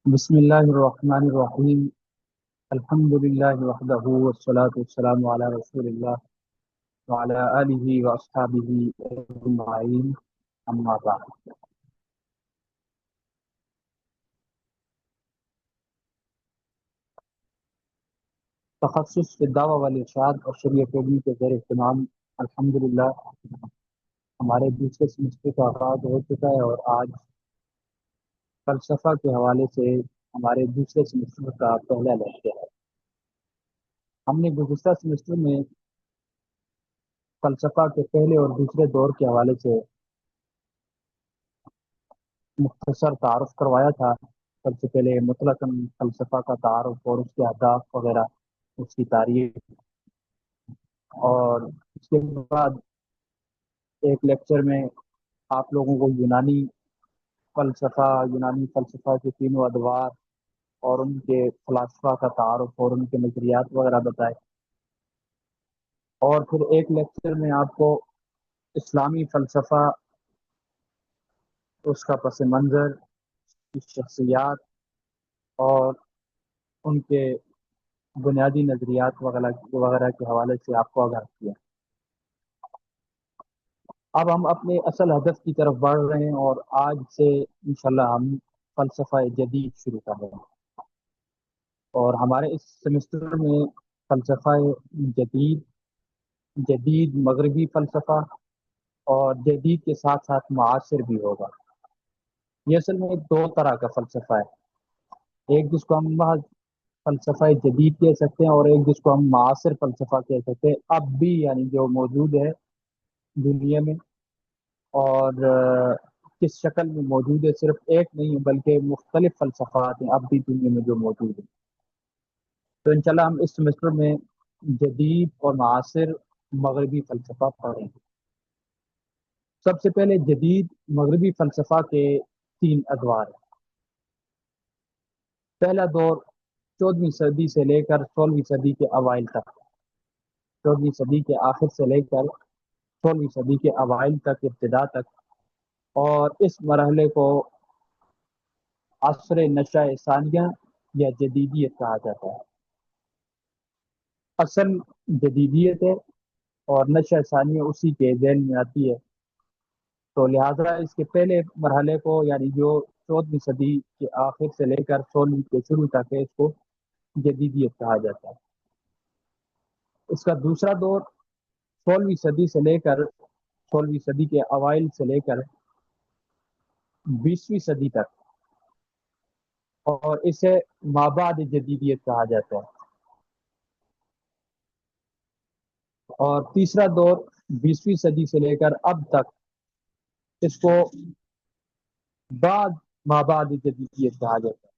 بسم اللہ الرحمن الرحیم الحمد للہ وحدہ والصلاة والسلام علی رسول اللہ وعلی آلہ واصحابہ اجمعین اما بعد۔ تخصص في الدعوہ والارشاد اور شریعہ اکیڈمی کے زیر اہتمام الحمد للہ ہمارے دوسرے سیمسٹر کا آغاز ہو چکا ہے، اور آج فلسفہ کے حوالے سے ہمارے دوسرے سیمسٹر کا پہلا لیکچر ہے۔ ہم نے گزشتہ سیمسٹر میں فلسفہ کے پہلے اور دوسرے دور کے حوالے سے مختصر تعارف کروایا تھا۔ سب سے پہلے مطلقاً فلسفہ کا تعارف اور اس کے اہداف وغیرہ، اس کی تاریخ، اور اس کے بعد ایک لیکچر میں آپ لوگوں کو یونانی فلسفہ کے تینوں ادوار اور ان کے فلاسفہ کا تعارف اور ان کے نظریات وغیرہ بتائے، اور پھر ایک لیکچر میں آپ کو اسلامی فلسفہ، اس کا پس منظر، اس کی شخصیات اور ان کے بنیادی نظریات وغیرہ کے حوالے سے آپ کو آگاہ کیا۔ اب ہم اپنے اصل ہدف کی طرف بڑھ رہے ہیں، اور آج سے انشاءاللہ ہم فلسفہ جدید شروع کر رہے ہیں، اور ہمارے اس سیمسٹر میں فلسفہ جدید، جدید مغربی فلسفہ اور جدید کے ساتھ ساتھ معاصر بھی ہوگا۔ یہ اصل میں دو طرح کا فلسفہ ہے، ایک جس کو ہم محض فلسفہ جدید کہہ سکتے ہیں، اور ایک جس کو ہم معاصر فلسفہ کہہ سکتے ہیں، اب بھی یعنی جو موجود ہے دنیا میں، اور کس شکل میں موجود ہے، صرف ایک نہیں ہے بلکہ مختلف فلسفات ہیں اب بھی دنیا میں جو موجود ہیں۔ تو انشاءاللہ ہم اس سیمسٹر میں جدید اور معاصر مغربی فلسفہ پڑھیں گے۔ سب سے پہلے جدید مغربی فلسفہ کے تین ادوار ہیں۔ پہلا دور 14ویں صدی سے لے کر 16ویں صدی کے اوائل تک، 14ویں صدی کے آخر سے لے کر 16ویں صدی کے اوائل تک، ابتدا تک، اور اس مرحلے کو عصر نشہ ثانیہ یا جدیدیت کہا جاتا ہے۔ اصل جدیدیت ہے اور نشہ ثانیہ اسی کے ذیل میں آتی ہے، تو لہذا اس کے پہلے مرحلے کو یعنی جو 14ویں صدی کے آخر سے لے کر 16ویں کے شروع تک ہے، اس کو جدیدیت کہا جاتا ہے۔ اس کا دوسرا دور 16ویں صدی سے لے کر 16ویں صدی کے اوائل سے لے کر 20ویں صدی تک، اور اسے مابعد جدیدیت کہا جاتا ہے۔ اور تیسرا دور 20ویں صدی سے لے کر اب تک، اس کو بعد مابعد جدیدیت کہا جاتا ہے،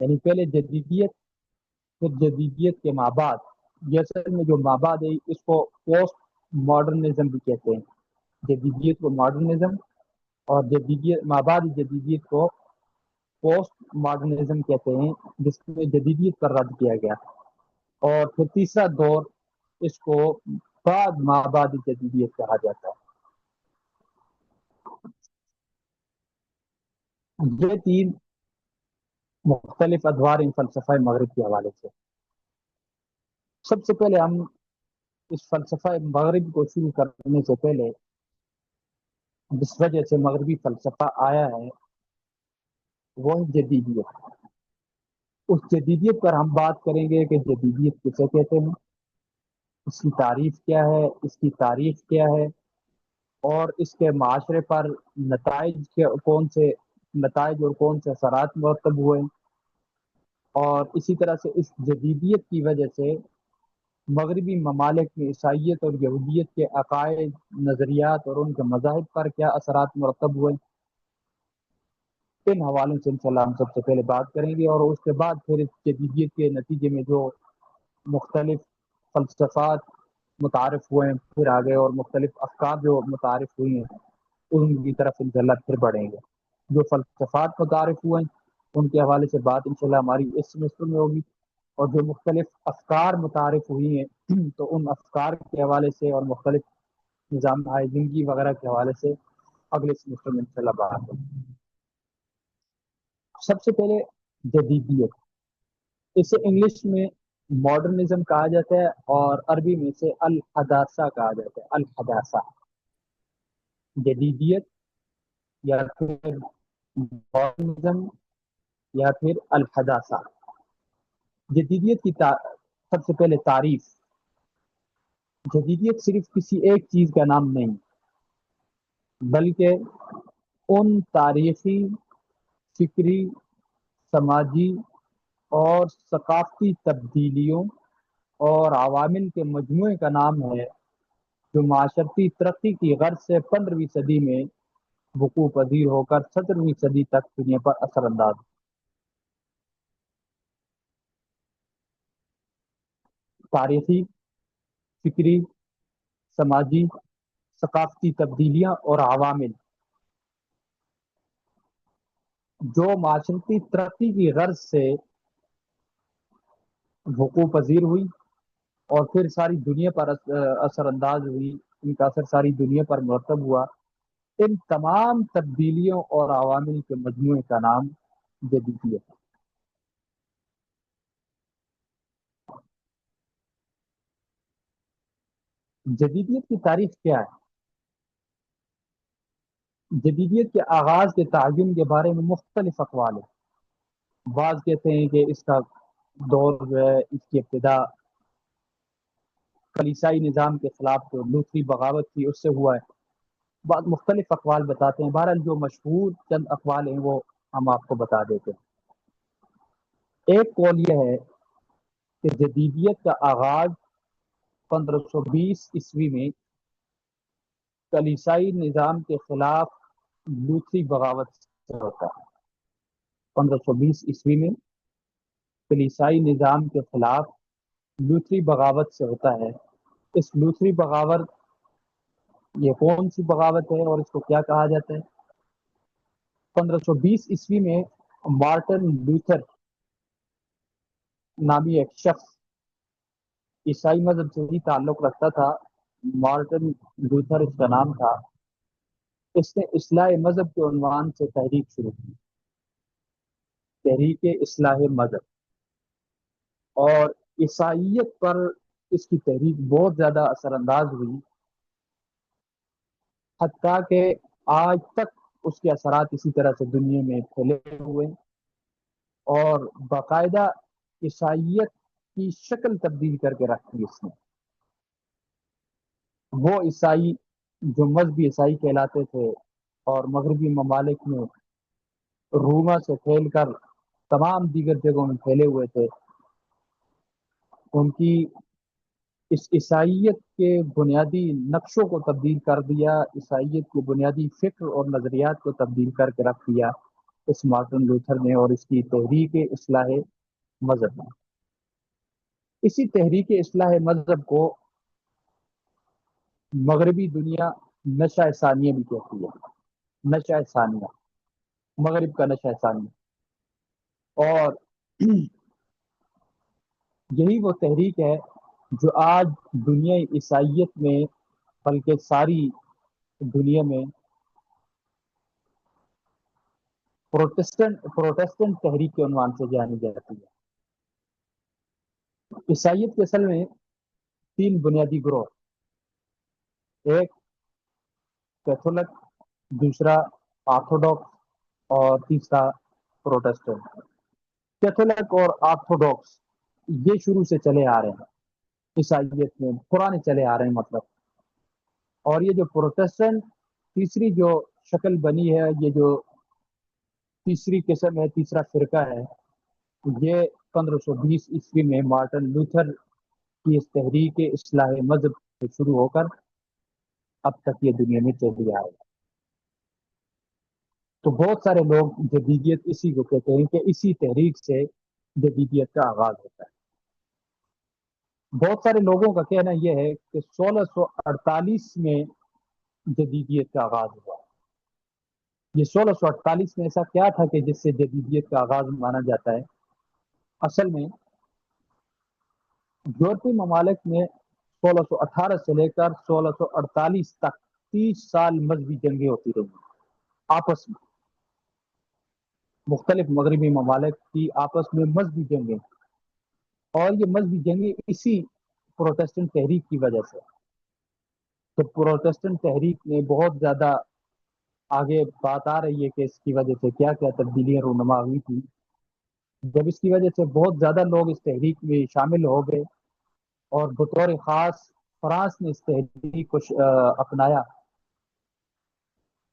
یعنی پہلے جدیدیت، پھر جدیدیت کے مابعد۔ یہ اصل میں جو مابعد ہے اس کو پوسٹ ماڈرنزم بھی کہتے ہیں، جدیدیت کو ماڈرنزم، اور جدیدیت مابعد جدیدیت کو پوسٹ ماڈرنزم کہتے ہیں، جس میں جدیدیت پر رد کیا گیا۔ اور پھر تیسرا دور، اس کو بعد مابعد جدیدیت کہا جاتا ہے۔ یہ تین مختلف ادوار ان فلسفہ مغرب کے حوالے سے۔ سب سے پہلے ہم اس فلسفہ مغرب کو شروع کرنے سے پہلے جس وجہ سے مغربی فلسفہ آیا ہے وہ جدیدیت، اس جدیدیت پر ہم بات کریں گے کہ جدیدیت کسے کہتے ہیں، اس کی تعریف کیا ہے، اس کی تاریخ کیا ہے، اور اس کے معاشرے پر کون سے نتائج اور کون سے اثرات مرتب ہوئے، اور اسی طرح سے اس جدیدیت کی وجہ سے مغربی ممالک میں عیسائیت اور یہودیت کے عقائد، نظریات اور ان کے مذاہب پر کیا اثرات مرتب ہوئے۔ ان حوالوں سے انشاءاللہ ہم سب سے پہلے بات کریں گے، اور اس کے بعد پھر اس جدیدیت کے نتیجے میں جو مختلف فلسفات متعارف ہوئے ہیں پھر آگے، اور مختلف افکار جو متعارف ہوئی ہیں ان کی طرف انشاءاللہ پھر بڑھیں گے۔ جو فلسفات متعارف ہوئے ہیں ان کے حوالے سے بات انشاءاللہ ہماری اس سیمسٹر میں ہوگی، اور جو مختلف افکار متعارف ہوئی ہیں تو ان افکار کے حوالے سے اور مختلف نظام زندگی وغیرہ کے حوالے سے اگلے سیمسٹر میں انشاءاللہ بات ہوگی۔ سب سے پہلے جدیدیت، اسے انگلش میں ماڈرنزم کہا جاتا ہے اور عربی میں اسے الحداثہ کہا جاتا ہے، الحداثہ، جدیدیت یا پھر ماڈرنزم یا پھر الحداثہ۔ جدیدیت کی سب سے پہلے تعریف، جدیدیت صرف کسی ایک چیز کا نام نہیں بلکہ ان تاریخی، فکری، سماجی اور ثقافتی تبدیلیوں اور عوامل کے مجموعے کا نام ہے جو معاشرتی ترقی کی غرض سے 15ویں صدی میں وقوع پذیر ہو کر 17ویں صدی تک دنیا پر اثر انداز ہوئی۔ تاریخی، فکری، سماجی، ثقافتی تبدیلیاں اور عوامل جو معاشرتی ترقی کی غرض سے وقوع پذیر ہوئی اور پھر ساری دنیا پر اثر انداز ہوئی، ان کا اثر ساری دنیا پر مرتب ہوا، ان تمام تبدیلیوں اور عوامل کے مجموعے کا نام جدیدیت ہے۔ جدیدیت کی تاریخ کیا ہے؟ جدیدیت کے آغاز کے تعین کے بارے میں مختلف اقوال ہیں۔ بعض کہتے ہیں کہ اس کا دور جو ہے، اس کی ابتدا کلیسائی نظام کے خلاف جو لوتھری بغاوت تھی اس سے ہوا ہے۔ بعض مختلف اقوال بتاتے ہیں، بہرحال جو مشہور چند اقوال ہیں وہ ہم آپ کو بتا دیتے ہیں۔ ایک قول یہ ہے کہ جدیدیت کا آغاز 1520 میں کلیسائی نظام کے خلاف لوتھری بغاوت سے ہوتا ہے۔ 1520 میں کلیسائی نظام کے خلاف لوتھری بغاوت سے ہوتا ہے۔ اس لوتھری بغاوت، یہ کون سی بغاوت ہے اور اس کو کیا کہا جاتا ہے؟ 1520 میں مارٹن لوتھر نامی ایک شخص عیسائی مذہب سے ہی تعلق رکھتا تھا، مارٹن لوتھر اس کا نام تھا۔ اس نے اصلاح مذہب کے عنوان سے تحریک شروع کی، تحریک اصلاح مذہب، اور عیسائیت پر اس کی تحریک بہت زیادہ اثر انداز ہوئی، حتیٰ کہ آج تک اس کے اثرات اسی طرح سے دنیا میں پھیلے ہوئے اور باقاعدہ عیسائیت کی شکل تبدیل کر کے رکھی اس نے۔ وہ عیسائی جو مذہبی عیسائی کہلاتے تھے اور مغربی ممالک میں روما سے پھیل کر تمام دیگر جگہوں میں پھیلے ہوئے تھے، ان کی اس عیسائیت کے بنیادی نقشوں کو تبدیل کر دیا، عیسائیت کے بنیادی فکر اور نظریات کو تبدیل کر کے رکھ دیا اس مارٹن لوتھر نے اور اس کی تحریک اصلاح مذہب نے۔ اسی تحریک اصلاح مذہب کو مغربی دنیا نشہ ثانیہ بھی کہتی ہے، نشہ ثانیہ، مغرب کا نشہ ثانیہ، اور یہی وہ تحریک ہے جو آج دنیا عیسائیت میں بلکہ ساری دنیا میں پروٹسٹنٹ تحریک کے عنوان سے جانی جاتی ہے۔ عیسائیت کے اصل میں 3 بنیادی گروہ، ایک کیتھولک، دوسرا آرتھوڈاکس اور تیسرا پروٹسٹنٹ۔ کیتھولک اور آرتھوڈاکس یہ شروع سے چلے آ رہے ہیں عیسائیت میں، پرانے چلے آ رہے ہیں مطلب، اور یہ جو پروٹسٹنٹ تیسری جو شکل بنی ہے، یہ جو تیسری قسم ہے، تیسرا فرقہ ہے، یہ 1520 میں مارٹن لوتھر کی اس تحریک اصلاح مذہب سے شروع ہو کر اب تک یہ دنیا میں چلی آ رہی ہے۔ تو بہت سارے لوگ جدیدیت اسی کو کہتے ہیں کہ اسی تحریک سے جدیدیت کا آغاز ہوتا ہے۔ بہت سارے لوگوں کا کہنا یہ ہے کہ 1648 میں جدیدیت کا آغاز ہوا۔ یہ 1648 میں ایسا کیا تھا کہ جس سے جدیدیت کا آغاز مانا جاتا ہے؟ اصل میں یورپی ممالک میں 1618 سے لے کر 1648 تک 30 سال مذہبی جنگیں ہوتی رہی آپس میں۔ مختلف مغربی ممالک کی آپس میں مذہبی جنگیں، اور یہ مذہبی جنگیں اسی پروٹیسٹنٹ تحریک کی وجہ سے، تو پروٹیسٹنٹ تحریک نے بہت زیادہ آگے بات آ رہی ہے کہ اس کی وجہ سے کیا کیا تبدیلیاں رونما ہوئی تھی، جب اس کی وجہ سے بہت زیادہ لوگ اس تحریک میں شامل ہو گئے، اور بطور خاص فرانس نے اس تحریک کو اپنایا،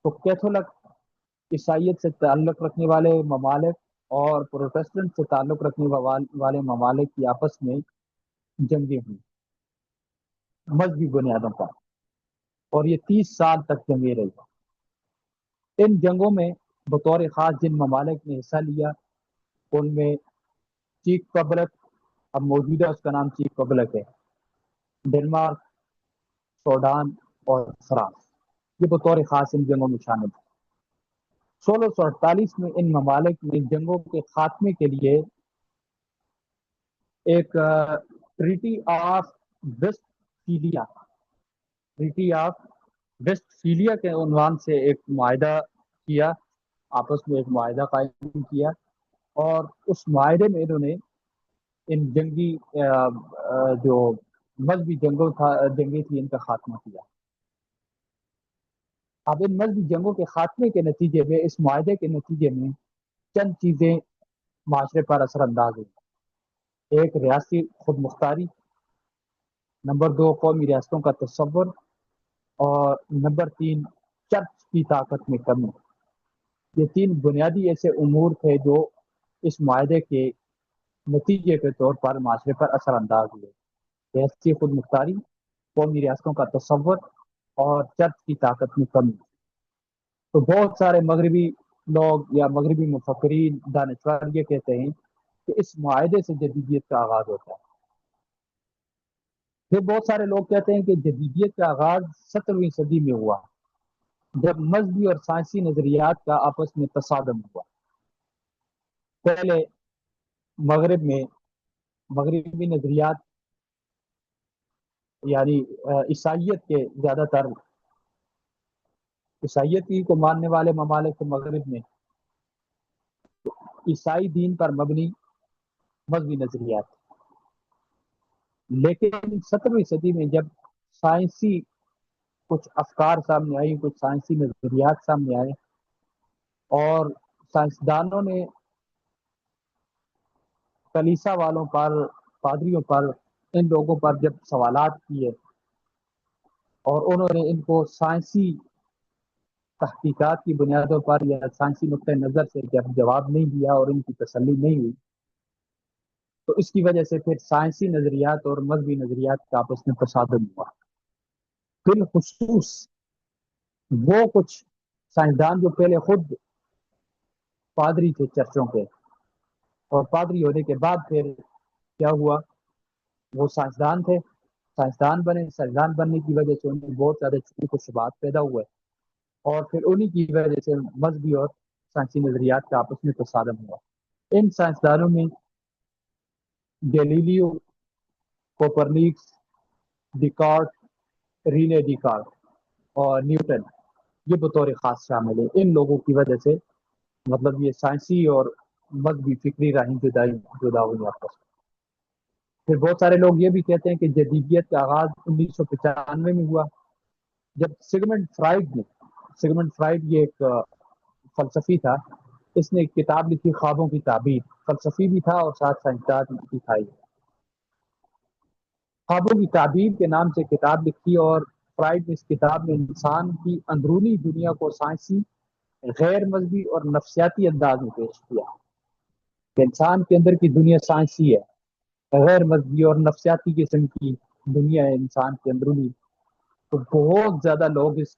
تو کیتھولک عیسائیت سے تعلق رکھنے والے ممالک اور پروٹیسٹنٹ سے تعلق رکھنے والے ممالک کی آپس میں جنگیں ہوئی مذہبی بنیادوں پر، اور یہ 30 سال تک جنگیں رہی۔ ان جنگوں میں بطور خاص جن ممالک نے حصہ لیا ان میں چیک ریپبلک، اب موجودہ اس کا نام چیک ریپبلک ہے، ڈنمارک، سوڈان اور فرانس، یہ بطور خاص ان جنگوں میں شامل تھے۔ 1648 میں ان ممالک نے جنگوں کے خاتمے کے لیے ایک ٹریٹی آف ویسٹ فیلیا کے عنوان سے ایک معاہدہ کیا، آپس میں ایک معاہدہ قائم کیا، اور اس معاہدے میں انہوں نے ان جنگی جو مذہبی جنگیں تھیں ان کا خاتمہ کیا۔ اب ان مذہبی جنگوں کے خاتمے کے نتیجے میں، اس معاہدے کے نتیجے میں چند چیزیں معاشرے پر اثر انداز ہوئی۔ ایک، ریاستی خود مختاری، نمبر 2، قومی ریاستوں کا تصور، اور نمبر 3، چرچ کی طاقت میں کمی۔ یہ 3 بنیادی ایسے امور تھے جو اس معاہدے کے نتیجے کے طور پر معاشرے پر اثر انداز ہوئے: ریاستی خود مختاری، قومی ریاستوں کا تصور، اور چرچ کی طاقت میں کمی۔ تو بہت سارے مغربی لوگ یا مغربی مفکرین دانشور یہ کہتے ہیں کہ اس معاہدے سے جدیدیت کا آغاز ہوتا ہے۔ پھر بہت سارے لوگ کہتے ہیں کہ جدیدیت کا آغاز 17ویں صدی میں ہوا، جب مذہبی اور سائنسی نظریات کا آپس میں تصادم ہوا۔ پہلے مغرب میں مغربی نظریات، یعنی عیسائیت کے زیادہ تر عیسائیت ہی کو ماننے والے ممالک کے مغرب میں عیسائی دین پر مبنی مذہبی نظریات، لیکن 17ویں صدی میں جب سائنسی کچھ افکار سامنے آئی، کچھ سائنسی نظریات سامنے آئے، اور سائنسدانوں نے کلیسا والوں پر، پادریوں پر، ان لوگوں پر جب سوالات کیے اور انہوں نے ان کو سائنسی تحقیقات کی بنیادوں پر یا سائنسی نقطۂ نظر سے جب جواب نہیں دیا اور ان کی تسلی نہیں ہوئی، تو اس کی وجہ سے پھر سائنسی نظریات اور مذہبی نظریات کا آپس میں تصادم ہوا۔ بالخصوص وہ کچھ سائنسدان جو پہلے خود پادری تھے چرچوں کے، اور پادری ہونے کے بعد پھر کیا ہوا، وہ سائنسدان تھے، سائنسدان بنے، سائنسدان بننے کی وجہ سے انہیں بہت زیادہ شکوک و شبہات پیدا ہوئے، اور پھر انہی کی وجہ سے مذہبی اور سائنسی نظریات کا آپس میں تصادم ہوا۔ ان سائنسدانوں میں گیلیلیو، کوپرنیکس، ڈیکارٹ، رینے ڈیکارٹ اور نیوٹن، یہ بطور خاص شامل ہے۔ ان لوگوں کی وجہ سے مطلب یہ سائنسی اور مذہبی فکری راہیں جدا ہوئی آپس میں۔ پھر بہت سارے لوگ یہ بھی کہتے ہیں کہ جدیدیت کا آغاز 1995 میں ہوا، جب سگمنڈ فرائڈ یہ ایک فلسفی تھا، اس نے ایک کتاب لکھی خوابوں کی تعبیر، فلسفی بھی تھا اور ساتھ سائنسدان بھی تھا۔ خوابوں کی تعبیر کے نام سے کتاب لکھی، اور فرائڈ نے اس کتاب میں انسان کی اندرونی دنیا کو سائنسی، غیر مذہبی اور نفسیاتی انداز میں پیش کیا کہ انسان کے اندر کی دنیا سائنسی ہے، غیر مذہبی اور نفسیاتی قسم کی دنیا ہے انسان کے اندرونی۔ تو بہت زیادہ لوگ اس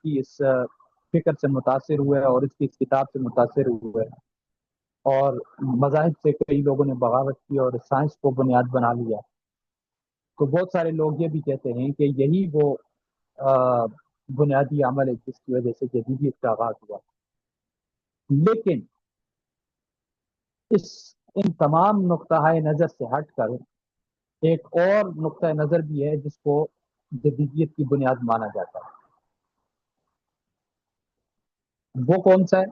فکر سے متاثر ہوئے اور اس کی کتاب سے متاثر ہوئے، اور مذاہب سے کئی لوگوں نے بغاوت کی اور سائنس کو بنیاد بنا لیا۔ تو بہت سارے لوگ یہ بھی کہتے ہیں کہ یہی وہ بنیادی عمل ہے جس کی وجہ سے جدیدیت کا آغاز ہوا۔ لیکن ان تمام نقطہ نظر سے ہٹ کر ایک اور نقطہ نظر بھی ہے جس کو جدیدیت کی بنیاد مانا جاتا ہے۔ وہ کون سا ہے؟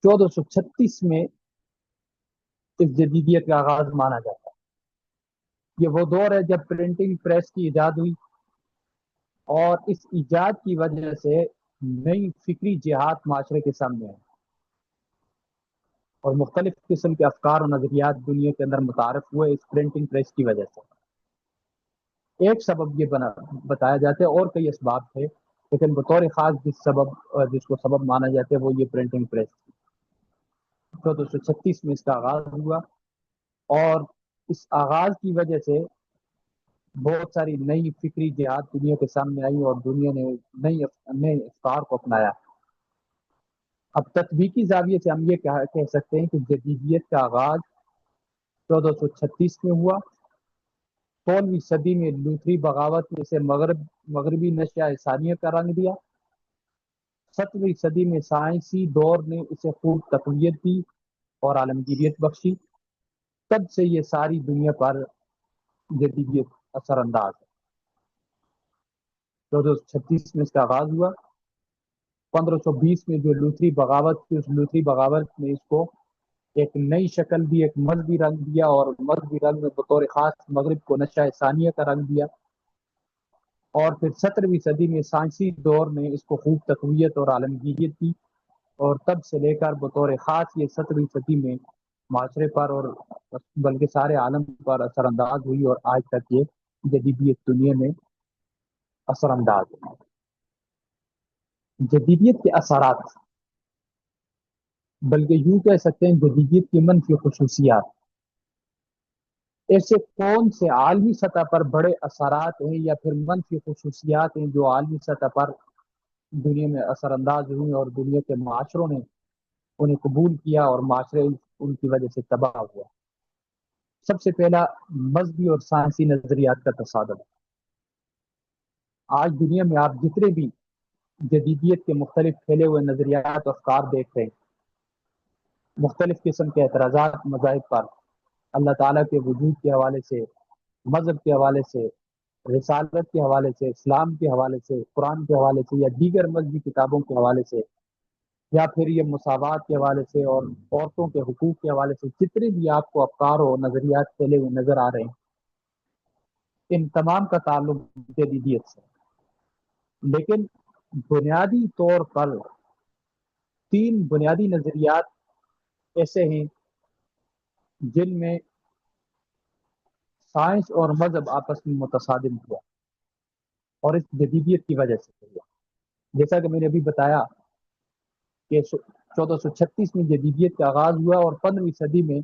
1436 میں اس جدیدیت کا آغاز مانا جاتا ہے۔ یہ وہ دور ہے جب پرنٹنگ پریس کی ایجاد ہوئی، اور اس ایجاد کی وجہ سے نئی فکری جہات معاشرے کے سامنے آئی، اور مختلف قسم کے افکار اور نظریات دنیا کے اندر متعارف ہوئے اس پرنٹنگ پریس کی وجہ سے۔ ایک سبب یہ بتایا جاتا ہے، اور کئی اسباب تھے، لیکن بطور خاص جس کو سبب مانا جاتا ہے وہ یہ پرنٹنگ پریس تھی۔ 1436 میں اس کا آغاز ہوا، اور اس آغاز کی وجہ سے بہت ساری نئی فکری جہات دنیا کے سامنے آئی، اور دنیا نے نئے افکار کو اپنایا۔ اب تطبیقی زاویے سے ہم یہ کہہ سکتے ہیں کہ جدیدیت کا آغاز 1436 میں ہوا۔ 16ویں صدی میں لوتھری بغاوت نے اسے مغربی نشہ ثانیہ کا رنگ دیا۔ 17ویں صدی میں سائنسی دور نے اسے خوب تقویت دی اور عالمگیریت بخشی۔ تب سے یہ ساری دنیا پر جدیدیت اثر انداز ہے۔ 1436 میں اس کا آغاز ہوا۔ 1520 میں جو لوتھری بغاوت تھی، اس لوتھری بغاوت نے اس کو ایک نئی شکل دی، ایک مذہبی رنگ دیا، اور مذہبی رنگ میں بطور خاص مغرب کو نشہ ثانیہ کا رنگ دیا۔ اور پھر 17ویں صدی میں سائنسی دور نے اس کو خوب تقویت اور عالمگیریت دی، اور تب سے لے کر بطور خاص یہ 17ویں صدی میں معاشرے پر اور بلکہ سارے عالم پر اثر انداز ہوئی، اور آج تک یہ جدیدیت دنیا میں اثر انداز ہے۔ جدیدیت کے اثرات، بلکہ یوں کہہ سکتے ہیں جدیدیت کی منفی خصوصیات۔ ایسے کون سے عالمی سطح پر بڑے اثرات ہیں یا پھر منفی خصوصیات ہیں جو عالمی سطح پر دنیا میں اثر انداز ہوئی اور دنیا کے معاشروں نے انہیں قبول کیا اور معاشرے ان کی وجہ سے تباہ ہوا؟ سب سے پہلا مذہبی اور سائنسی نظریات کا تصادم۔ آج دنیا میں آپ جتنے بھی جدیدیت کے مختلف پھیلے ہوئے نظریات اور افکار دیکھ رہے ہیں، مختلف قسم کے اعتراضات مذاہب پر، اللہ تعالیٰ کے وجود کے حوالے سے، مذہب کے حوالے سے، رسالت کے حوالے سے، اسلام کے حوالے سے، قرآن کے حوالے سے، یا دیگر مذہبی کتابوں کے حوالے سے، یا پھر یہ مساوات کے حوالے سے اور عورتوں کے حقوق کے حوالے سے، جتنے بھی آپ کو افکار اور نظریات پھیلے ہوئے نظر آ رہے ہیں، ان تمام کا تعلق جدیدیت سے۔ لیکن بنیادی طور پر 3 بنیادی نظریات ایسے ہیں جن میں سائنس اور مذہب آپس میں متصادم ہوا، اور اس جدیدیت کی وجہ سے ہوا۔ جیسا کہ میں نے ابھی بتایا کہ 1436 میں جدیدیت کا آغاز ہوا، اور 15ویں صدی میں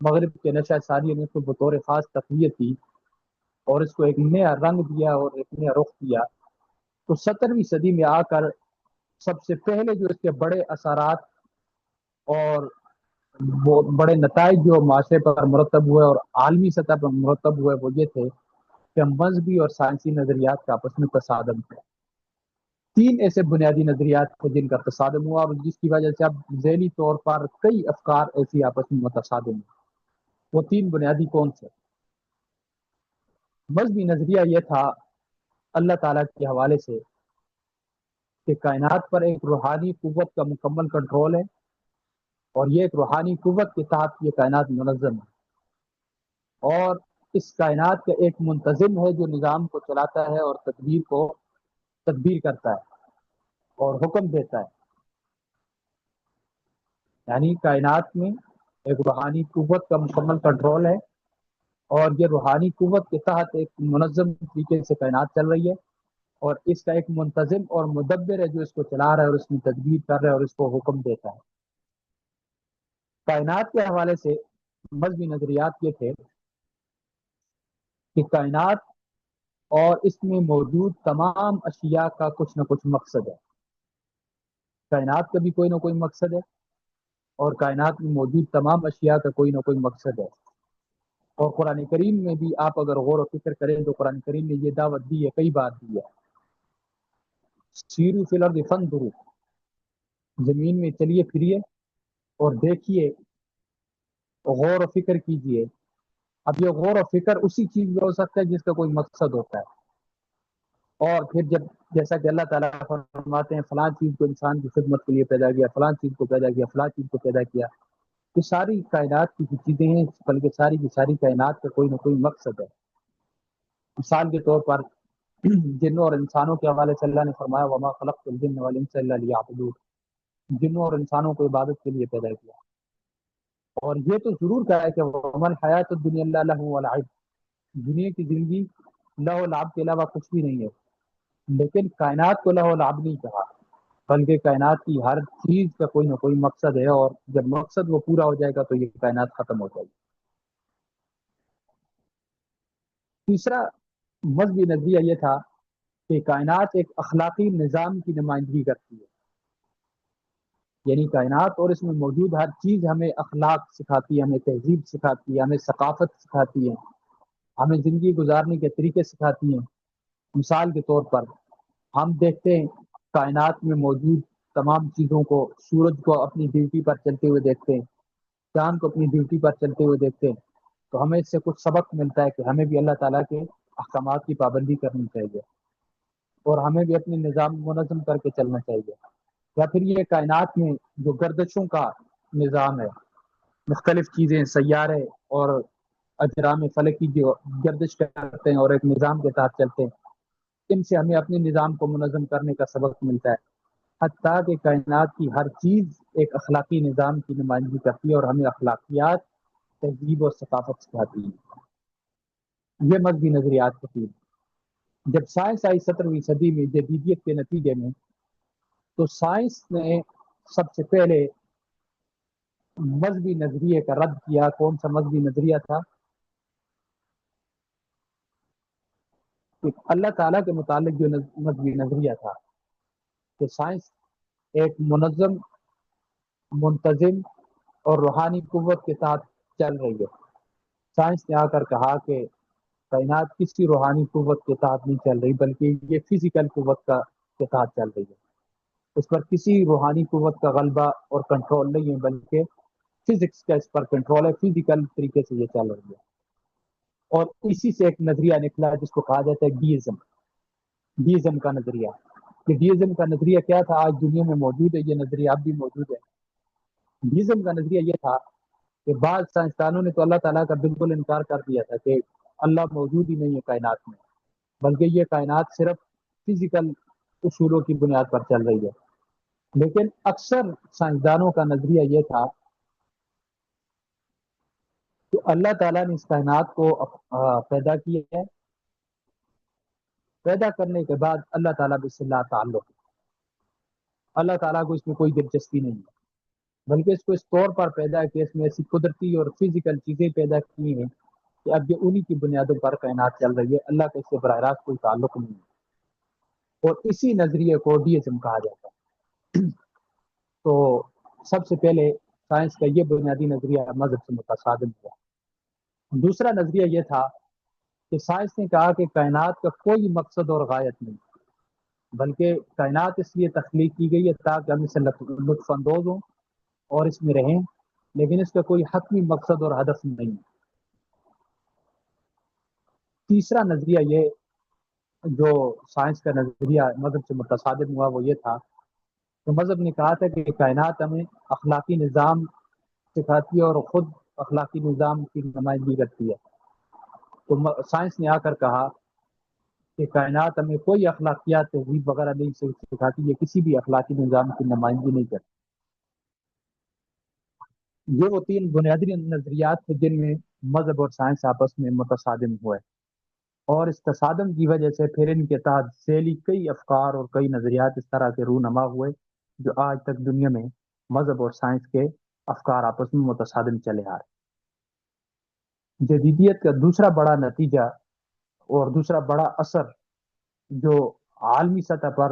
مغرب کے نشہ ثانیہ نے اس کو بطور خاص تقویت دی اور اس کو ایک نیا رنگ دیا اور ایک نیا رخ دیا۔ تو 17ویں صدی میں آ کر سب سے پہلے جو اس کے بڑے اثرات اور وہ بڑے نتائج جو معاشرے پر مرتب ہوئے اور عالمی سطح پر مرتب ہوئے، وہ یہ تھے کہ مذہبی اور سائنسی نظریات کا آپس میں تصادم ہے۔ 3 ایسے بنیادی نظریات تھے جن کا تصادم ہوا، اور جس کی وجہ سے اب ذیلی طور پر کئی افکار ایسی آپس میں متصادم ہیں۔ وہ 3 بنیادی کون سے؟ مذہبی نظریہ یہ تھا اللہ تعالیٰ کے حوالے سے کہ کائنات پر ایک روحانی قوت کا مکمل کنٹرول ہے، اور یہ ایک روحانی قوت کے تحت یہ کائنات منظم ہے، اور اس کائنات کا ایک منتظم ہے جو نظام کو چلاتا ہے اور تدبیر کرتا ہے اور حکم دیتا ہے۔ یعنی کائنات میں ایک روحانی قوت کا مکمل کنٹرول ہے، اور یہ روحانی قوت کے تحت ایک منظم طریقے سے کائنات چل رہی ہے، اور اس کا ایک منتظم اور مدبر ہے جو اس کو چلا رہا ہے اور اس میں تدبیر کر رہا ہے اور اس کو حکم دیتا ہے۔ کائنات کے حوالے سے مذہبی نظریات یہ تھے کہ کائنات اور اس میں موجود تمام اشیاء کا کچھ نہ کچھ مقصد ہے۔ کائنات کا بھی کوئی نہ کوئی مقصد ہے، اور کائنات میں موجود تمام اشیاء کا کوئی نہ کوئی مقصد ہے۔ اور قرآن کریم میں بھی آپ اگر غور و فکر کریں تو قرآن کریم نے یہ دعوت دی ہے، کئی بار دی ہے، سیروا فی الارض فانظروا، زمین میں چلیے پھریے اور دیکھیے، غور و فکر کیجئے۔ اب یہ غور و فکر اسی چیز میں ہو سکتا ہے جس کا کوئی مقصد ہوتا ہے، اور پھر جیسا کہ اللہ تعالیٰ فرماتے ہیں فلاں چیز کو انسان کی خدمت کے لیے پیدا کیا، فلاں چیز کو پیدا کیا، فلاں چیز کو پیدا کیا، یہ ساری کائنات کی جو چیزیں ہیں بلکہ ساری کی ساری کائنات کا کوئی نہ کوئی مقصد ہے۔ مثال کے طور پر جنوں اور انسانوں کے حوالے سے اللہ نے فرمایا وما خلقت الجن والانس الا لیعبدون، جنوں اور انسانوں کو عبادت کے لیے پیدا کیا، اور یہ تو ضرور کہا ہے کہ وما الحیات الدنیا الا لہو ولعب، دنیا کی زندگی لہو و لعب کے علاوہ کچھ بھی نہیں ہے، لیکن کائنات کو لہو و لعب نہیں کہا، بلکہ کائنات کی ہر چیز کا کوئی نہ کوئی مقصد ہے، اور جب مقصد وہ پورا ہو جائے گا تو یہ کائنات ختم ہو جائے گی۔ تیسرا مذہبی نظریہ یہ تھا کہ کائنات ایک اخلاقی نظام کی نمائندگی کرتی ہے، یعنی کائنات اور اس میں موجود ہر چیز ہمیں اخلاق سکھاتی ہے، ہمیں تہذیب سکھاتی ہے، ہمیں ثقافت سکھاتی ہے، ہمیں زندگی گزارنے کے طریقے سکھاتی ہیں۔ مثال کے طور پر ہم دیکھتے ہیں کائنات میں موجود تمام چیزوں کو، سورج کو اپنی ڈیوٹی پر چلتے ہوئے دیکھتے ہیں، چاند کو اپنی ڈیوٹی پر چلتے ہوئے دیکھتے ہیں، تو ہمیں اس سے کچھ سبق ملتا ہے کہ ہمیں بھی اللہ تعالیٰ کے احکامات کی پابندی کرنی چاہیے، اور ہمیں بھی اپنے نظام منظم کر کے چلنا چاہیے۔ یا پھر یہ کائنات میں جو گردشوں کا نظام ہے، مختلف چیزیں، سیارے اور اجرام فلکی جو گردش کرتے ہیں اور ایک نظام کے تحت چلتے ہیں، ان سے ہمیں اپنے نظام کو منظم کرنے کا سبق ملتا ہے۔ حتیٰ کہ کائنات کی ہر چیز ایک اخلاقی نظام کی نمائندگی کرتی ہے اور ہمیں اخلاقیات، تہذیب اور ثقافت سکھاتی ہے۔ یہ مذہبی نظریات کے تین۔ جب سائنس آئی 17ویں صدی میں جدیدیت کے نتیجے میں، تو سائنس نے سب سے پہلے مذہبی نظریے کا رد کیا۔ کون سا مذہبی نظریہ تھا؟ کہ اللہ تعالیٰ کے متعلق جو مذہبی نظریہ تھا کہ سائنس ایک منظم، منتظم اور روحانی قوت کے ساتھ چل رہی ہے۔ سائنس نے آ کر کہا کہ کائنات کسی روحانی قوت کے ساتھ نہیں چل رہی، بلکہ یہ فزیکل قوت کے ساتھ چل رہی ہے، اس پر کسی روحانی قوت کا غلبہ اور کنٹرول نہیں ہے، بلکہ فزکس کا اس پر کنٹرول ہے، فزیکل طریقے سے یہ چل رہی ہے۔ اور اسی سے ایک نظریہ نکلا جس کو کہا جاتا ہے ڈیزم کا نظریہ۔ کہ ڈیزم کا نظریہ کیا تھا؟ آج دنیا میں موجود ہے، یہ نظریہ اب بھی موجود ہے۔ ڈیزم کا نظریہ یہ تھا کہ بعض سائنسدانوں نے تو اللہ تعالیٰ کا بالکل انکار کر دیا تھا کہ اللہ موجود ہی نہیں ہے کائنات میں، بلکہ یہ کائنات صرف فزیکل اصولوں کی بنیاد پر چل رہی ہے۔ لیکن اکثر سائنسدانوں کا نظریہ یہ تھا کہ اللہ تعالیٰ نے اس کائنات کو پیدا کیا ہے، پیدا کرنے کے بعد اللہ تعالیٰ بس لا تعلق، اللہ تعالیٰ کو اس میں کوئی دلچسپی نہیں ہے، بلکہ اس کو اس طور پر پیدا کیا، اس میں ایسی قدرتی اور فزیکل چیزیں پیدا کی ہیں کہ اب یہ انہی کی بنیادوں پر کائنات چل رہی ہے، اللہ کا اس سے براہ راست کوئی تعلق نہیں ہے۔ اور اسی نظریے کو ڈیزم کہا جاتا ہے۔ تو سب سے پہلے سائنس کا یہ بنیادی نظریہ مذہب سے متصادم ہوا۔ دوسرا نظریہ یہ تھا کہ سائنس نے کہا کہ کائنات کا کوئی مقصد اور غایت نہیں، بلکہ کائنات اس لیے تخلیق کی گئی ہے تاکہ ہم اس سے لطف اندوز ہوں اور اس میں رہیں، لیکن اس کا کوئی حتمی مقصد اور ہدف نہیں۔ تیسرا نظریہ یہ جو سائنس کا نظریہ مذہب سے متصادم ہوا وہ یہ تھا کہ مذہب نے کہا تھا کہ کائنات ہمیں اخلاقی نظام سکھاتی ہے اور خود اخلاقی نظام کی نمائندگی کرتی ہے۔ تو سائنس نے آ کر کہا کہ کائنات ہمیں کوئی اخلاقیات، تہذیب وغیرہ نہیں سکھاتی، یہ کسی بھی اخلاقی نظام کی نمائندگی نہیں کرتی۔ یہ وہ تین بنیادی نظریات تھے جن میں مذہب اور سائنس آپس میں متصادم ہوئے، اور اس تصادم کی وجہ سے پھر ان کے تحت ذیلی کئی افکار اور کئی نظریات اس طرح کے رونما ہوئے جو آج تک دنیا میں مذہب اور سائنس کے افکار آپس میں متصادم چلے آ رہے۔ جدیدیت کا دوسرا بڑا نتیجہ اور دوسرا بڑا اثر جو عالمی سطح پر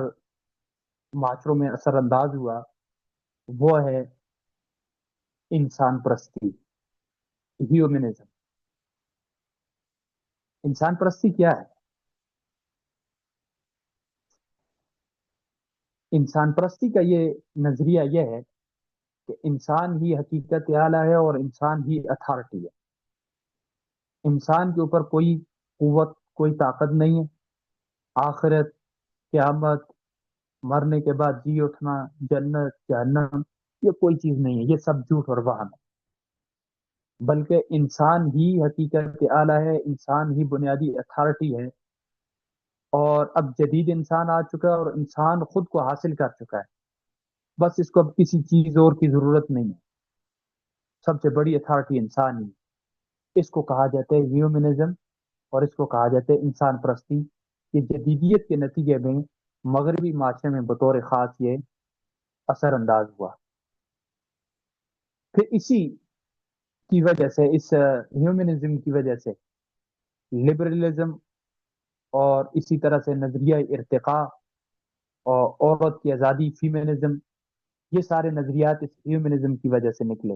معاشروں میں اثر انداز ہوا وہ ہے انسان پرستی، ہیومنزم۔ انسان پرستی کیا ہے؟ انسان پرستی کا یہ نظریہ یہ ہے کہ انسان ہی حقیقت اعلیٰ ہے اور انسان ہی اتھارٹی ہے، انسان کے اوپر کوئی قوت، کوئی طاقت نہیں ہے، آخرت قیامت، مرنے کے بعد جی اٹھنا، جنت جہنم، یہ کوئی چیز نہیں ہے، یہ سب جھوٹ اور وہم ہے۔ بلکہ انسان ہی حقیقت اعلیٰ ہے، انسان ہی بنیادی اتھارٹی ہے، اور اب جدید انسان آ چکا ہے اور انسان خود کو حاصل کر چکا ہے، بس اس کو اب کسی چیز اور کی ضرورت نہیں ہے۔ سب سے بڑی اتھارٹی انسان ہی ہے۔ اس کو کہا جاتا ہے ہیومنزم، اور اس کو کہا جاتا ہے انسان پرستی۔ یہ جدیدیت کے نتیجے میں مغربی معاشرے میں بطور خاص یہ اثر انداز ہوا۔ پھر اسی کی وجہ سے، اس ہیومنزم کی وجہ سے، لبرلزم اور اسی طرح سے نظریہ ارتقاء اور عورت کی آزادی، فیمنزم، یہ سارے نظریات اس ہیومنزم کی وجہ سے نکلے۔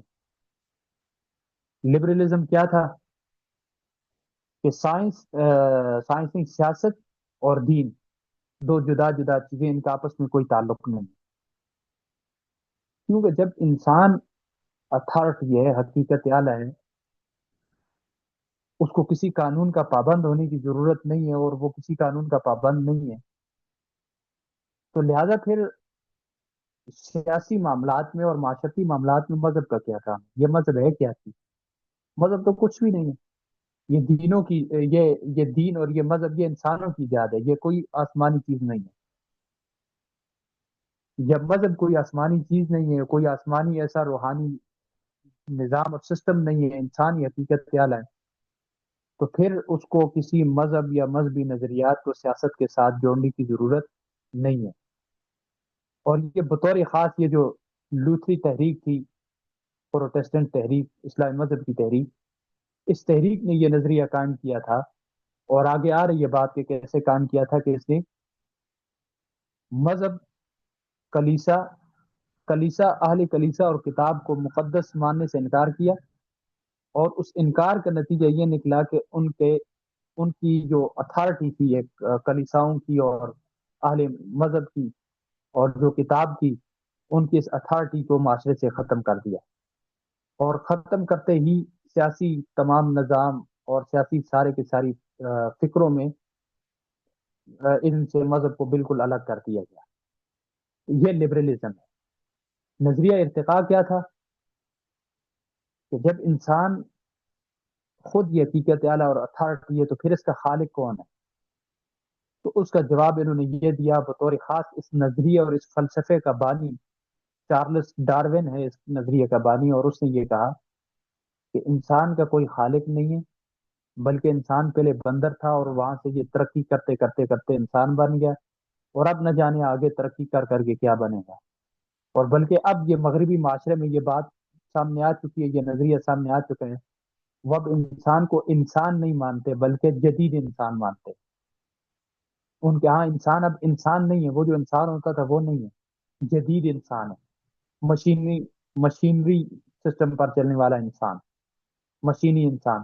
لبرلزم کیا تھا؟ کہ سائنس میں سیاست اور دین دو جدا جدا چیزیں، ان کا آپس میں کوئی تعلق نہیں، کیونکہ جب انسان اتھارٹی ہے، حقیقت اعلیٰ ہے، اس کو کسی قانون کا پابند ہونے کی ضرورت نہیں ہے، اور وہ کسی قانون کا پابند نہیں ہے، تو لہذا پھر سیاسی معاملات میں اور معاشرتی معاملات میں مذہب کا کیا کام؟ یہ مذہب ہے کیا چیز؟ مذہب تو کچھ بھی نہیں ہے۔ یہ دینوں کی یہ دین اور یہ مذہب یہ انسانوں کی ایجاد ہے، یہ کوئی آسمانی چیز نہیں ہے۔ یہ مذہب کوئی آسمانی چیز نہیں ہے، کوئی آسمانی ایسا روحانی نظام اور سسٹم نہیں ہے، انسانی حقیقت خیال ہے۔ تو پھر اس کو کسی مذہب یا مذہبی نظریات کو سیاست کے ساتھ جوڑنے کی ضرورت نہیں ہے۔ اور یہ بطور خاص یہ جو لوتھری تحریک تھی، پروٹیسٹنٹ تحریک، اسلامی مذہب کی تحریک، اس تحریک نے یہ نظریہ قائم کیا تھا، اور آگے آ رہی ہے بات کہ کیسے قائم کیا تھا، کہ اس نے مذہب، کلیسا کلیسا اہل کلیسا اور کتاب کو مقدس ماننے سے انکار کیا، اور اس انکار کا نتیجہ یہ نکلا کہ ان کی جو اتھارٹی تھی ایک کلیساؤں کی اور اہل مذہب کی اور جو کتاب کی، ان کی اس اتھارٹی کو معاشرے سے ختم کر دیا، اور ختم کرتے ہی سیاسی تمام نظام اور سیاسی سارے کے ساری فکروں میں ان سے مذہب کو بالکل الگ کر دیا گیا۔ یہ لبرلزم ہے۔ نظریہ ارتقاء کیا تھا؟ کہ جب انسان خود یہ حقیقت اعلیٰ اور اتھارٹی ہے، تو پھر اس کا خالق کون ہے؟ تو اس کا جواب انہوں نے یہ دیا، بطور خاص اس نظریے اور اس فلسفے کا بانی چارلس ڈارون ہے، اس نظریے کا بانی، اور اس نے یہ کہا کہ انسان کا کوئی خالق نہیں ہے، بلکہ انسان پہلے بندر تھا، اور وہاں سے یہ ترقی کرتے کرتے کرتے انسان بن گیا، اور اب نہ جانے آگے ترقی کر کر کے کیا بنے گا۔ اور بلکہ اب یہ مغربی معاشرے میں یہ بات سامنے آ چکی ہے، یہ نظریہ سامنے آ چکے ہیں، وہ اب انسان کو انسان نہیں مانتے بلکہ جدید انسان مانتے۔ ان کے ہاں انسان اب انسان نہیں ہے، وہ جو انسان ہوتا تھا وہ نہیں ہے، جدید انسان ہے، مشینری سسٹم پر چلنے والا انسان، مشینی انسان۔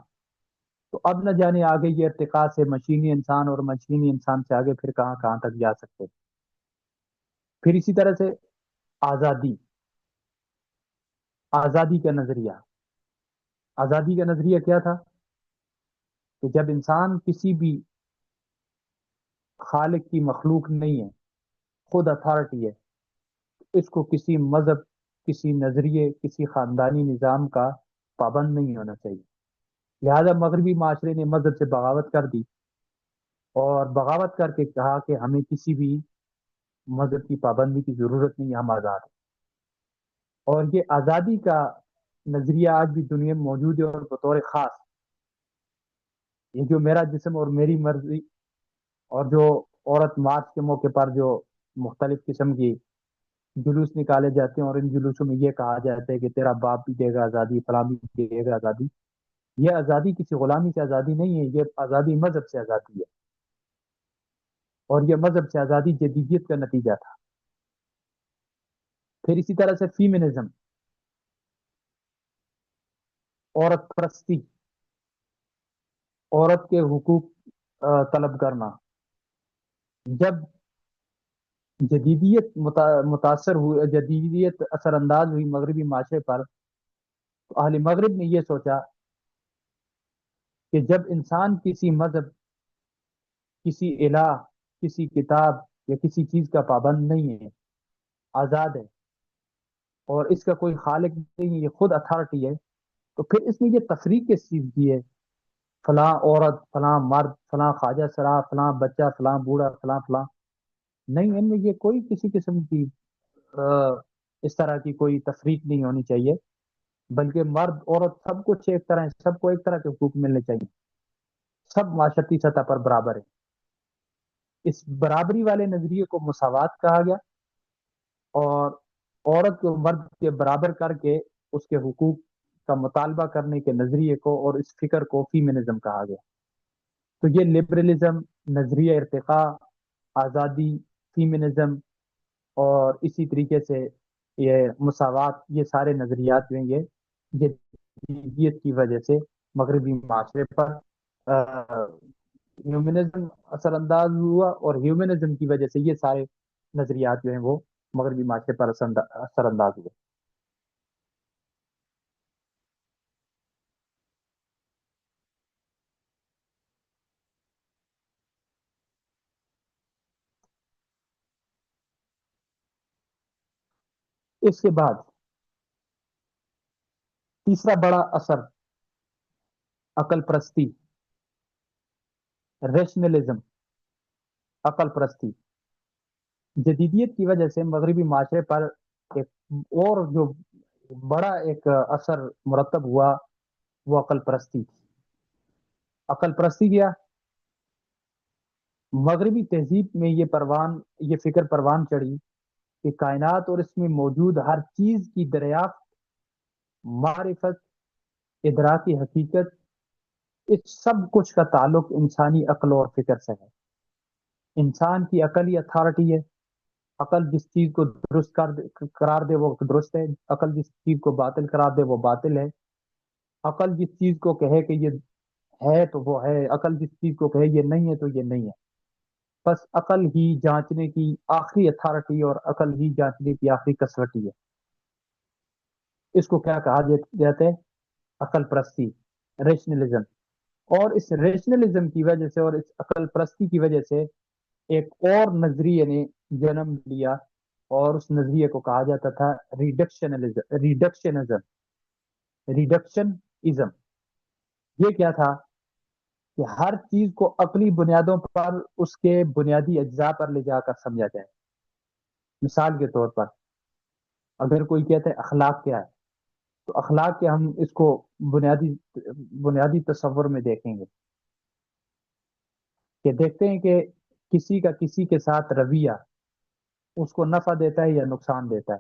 تو اب نہ جانے آگے یہ ارتقاء سے مشینی انسان، اور مشینی انسان سے آگے پھر کہاں کہاں تک جا سکتے۔ پھر اسی طرح سے آزادی، آزادی کا نظریہ، آزادی کا نظریہ کیا تھا؟ کہ جب انسان کسی بھی خالق کی مخلوق نہیں ہے، خود اتھارٹی ہے، اس کو کسی مذہب، کسی نظریے، کسی خاندانی نظام کا پابند نہیں ہونا چاہیے۔ لہذا مغربی معاشرے نے مذہب سے بغاوت کر دی، اور بغاوت کر کے کہا کہ ہمیں کسی بھی مذہب کی پابندی کی ضرورت نہیں، ہم آزاد ہیں۔ اور یہ آزادی کا نظریہ آج بھی دنیا میں موجود ہے، اور بطور خاص یہ جو میرا جسم اور میری مرضی، اور جو عورت مارچ کے موقع پر جو مختلف قسم کی جلوس نکالے جاتے ہیں، اور ان جلوسوں میں یہ کہا جاتا ہے کہ تیرا باپ بھی دے گا آزادی، فلاں بھی دے گا آزادی، یہ آزادی کسی غلامی سے آزادی نہیں ہے، یہ آزادی مذہب سے آزادی ہے، اور یہ مذہب سے آزادی جدیدیت کا نتیجہ تھا۔ پھر اسی طرح سے فیمنزم، عورت پرستی، عورت کے حقوق طلب کرنا۔ جب متاثر ہوئی، جدیدیت اثر انداز ہوئی مغربی معاشرے پر، تو اہل مغرب نے یہ سوچا کہ جب انسان کسی مذہب، کسی الہ، کسی کتاب، یا کسی چیز کا پابند نہیں ہے، آزاد ہے، اور اس کا کوئی خالق نہیں ہے، یہ خود اتھارٹی ہے، تو پھر اس نے یہ تفریق کس چیز کی ہے؟ فلاں عورت، فلاں مرد، فلاں خواجہ سرا، فلاں بچہ، فلاں بوڑھا، فلاں فلاں، نہیں، ان میں یہ کوئی کسی قسم کی اس طرح کی کوئی تفریق نہیں ہونی چاہیے، بلکہ مرد عورت سب کچھ ایک طرح ہے، سب کو ایک طرح کے حقوق ملنے چاہیے، سب معاشرتی سطح پر برابر ہے۔ اس برابری والے نظریے کو مساوات کہا گیا، اور عورت کو مرد کے برابر کر کے اس کے حقوق کا مطالبہ کرنے کے نظریے کو اور اس فکر کو فیمنزم کہا گیا۔ تو یہ لبرلزم، نظریہ ارتقاء، آزادی، فیمنزم، اور اسی طریقے سے یہ مساوات، یہ سارے نظریات جو ہیں یہ جدیدیت کی وجہ سے مغربی معاشرے پر ہیومنزم اثر انداز ہوا، اور ہیومنزم کی وجہ سے یہ سارے نظریات جو ہیں وہ مغربی معاشرے پر اثر انداز ہوئے۔ اس کے بعد تیسرا بڑا اثر عقل پرستی، ریشنلزم، عقل پرستی، جدیدیت کی وجہ سے مغربی معاشرے پر ایک اور جو بڑا ایک اثر مرتب ہوا وہ عقل پرستی تھی۔ عقل پرستی کیا؟ مغربی تہذیب میں یہ فکر پروان چڑھی کہ کائنات اور اس میں موجود ہر چیز کی دریافت، معرفت، ادراکی حقیقت، اس سب کچھ کا تعلق انسانی عقل اور فکر سے ہے۔ انسان کی عقل ہی اتھارٹی ہے، عقل جس چیز کو درست قرار دے وہ درست ہے، عقل جس چیز کو باطل قرار دے وہ باطل ہے، عقل جس چیز کو کہے کہ یہ ہے تو وہ ہے، عقل جس چیز کو کہے یہ نہیں ہے تو یہ نہیں ہے۔ بس عقل ہی جانچنے کی آخری اتھارٹی اور عقل ہی جانچنے کی آخری کسوٹی ہے۔ اس کو کیا کہا جاتا ہے؟ عقل پرستی، ریشنلزم۔ اور اس ریشنلزم کی وجہ سے اور اس عقل پرستی کی وجہ سے ایک اور نظریے نے جنم لیا، اور اس نظریے کو کہا جاتا تھا ریڈکشنزم۔ ریڈکشنزم یہ کیا تھا؟ کہ ہر چیز کو عقلی بنیادوں پر اس کے بنیادی اجزاء پر لے جا کر سمجھا جائے۔ مثال کے طور پر اگر کوئی کہتا ہے اخلاق کیا ہے، تو اخلاق کے ہم اس کو بنیادی تصور میں دیکھیں گے، کہ دیکھتے ہیں کہ کسی کا کسی کے ساتھ رویہ اس کو نفع دیتا ہے یا نقصان دیتا ہے۔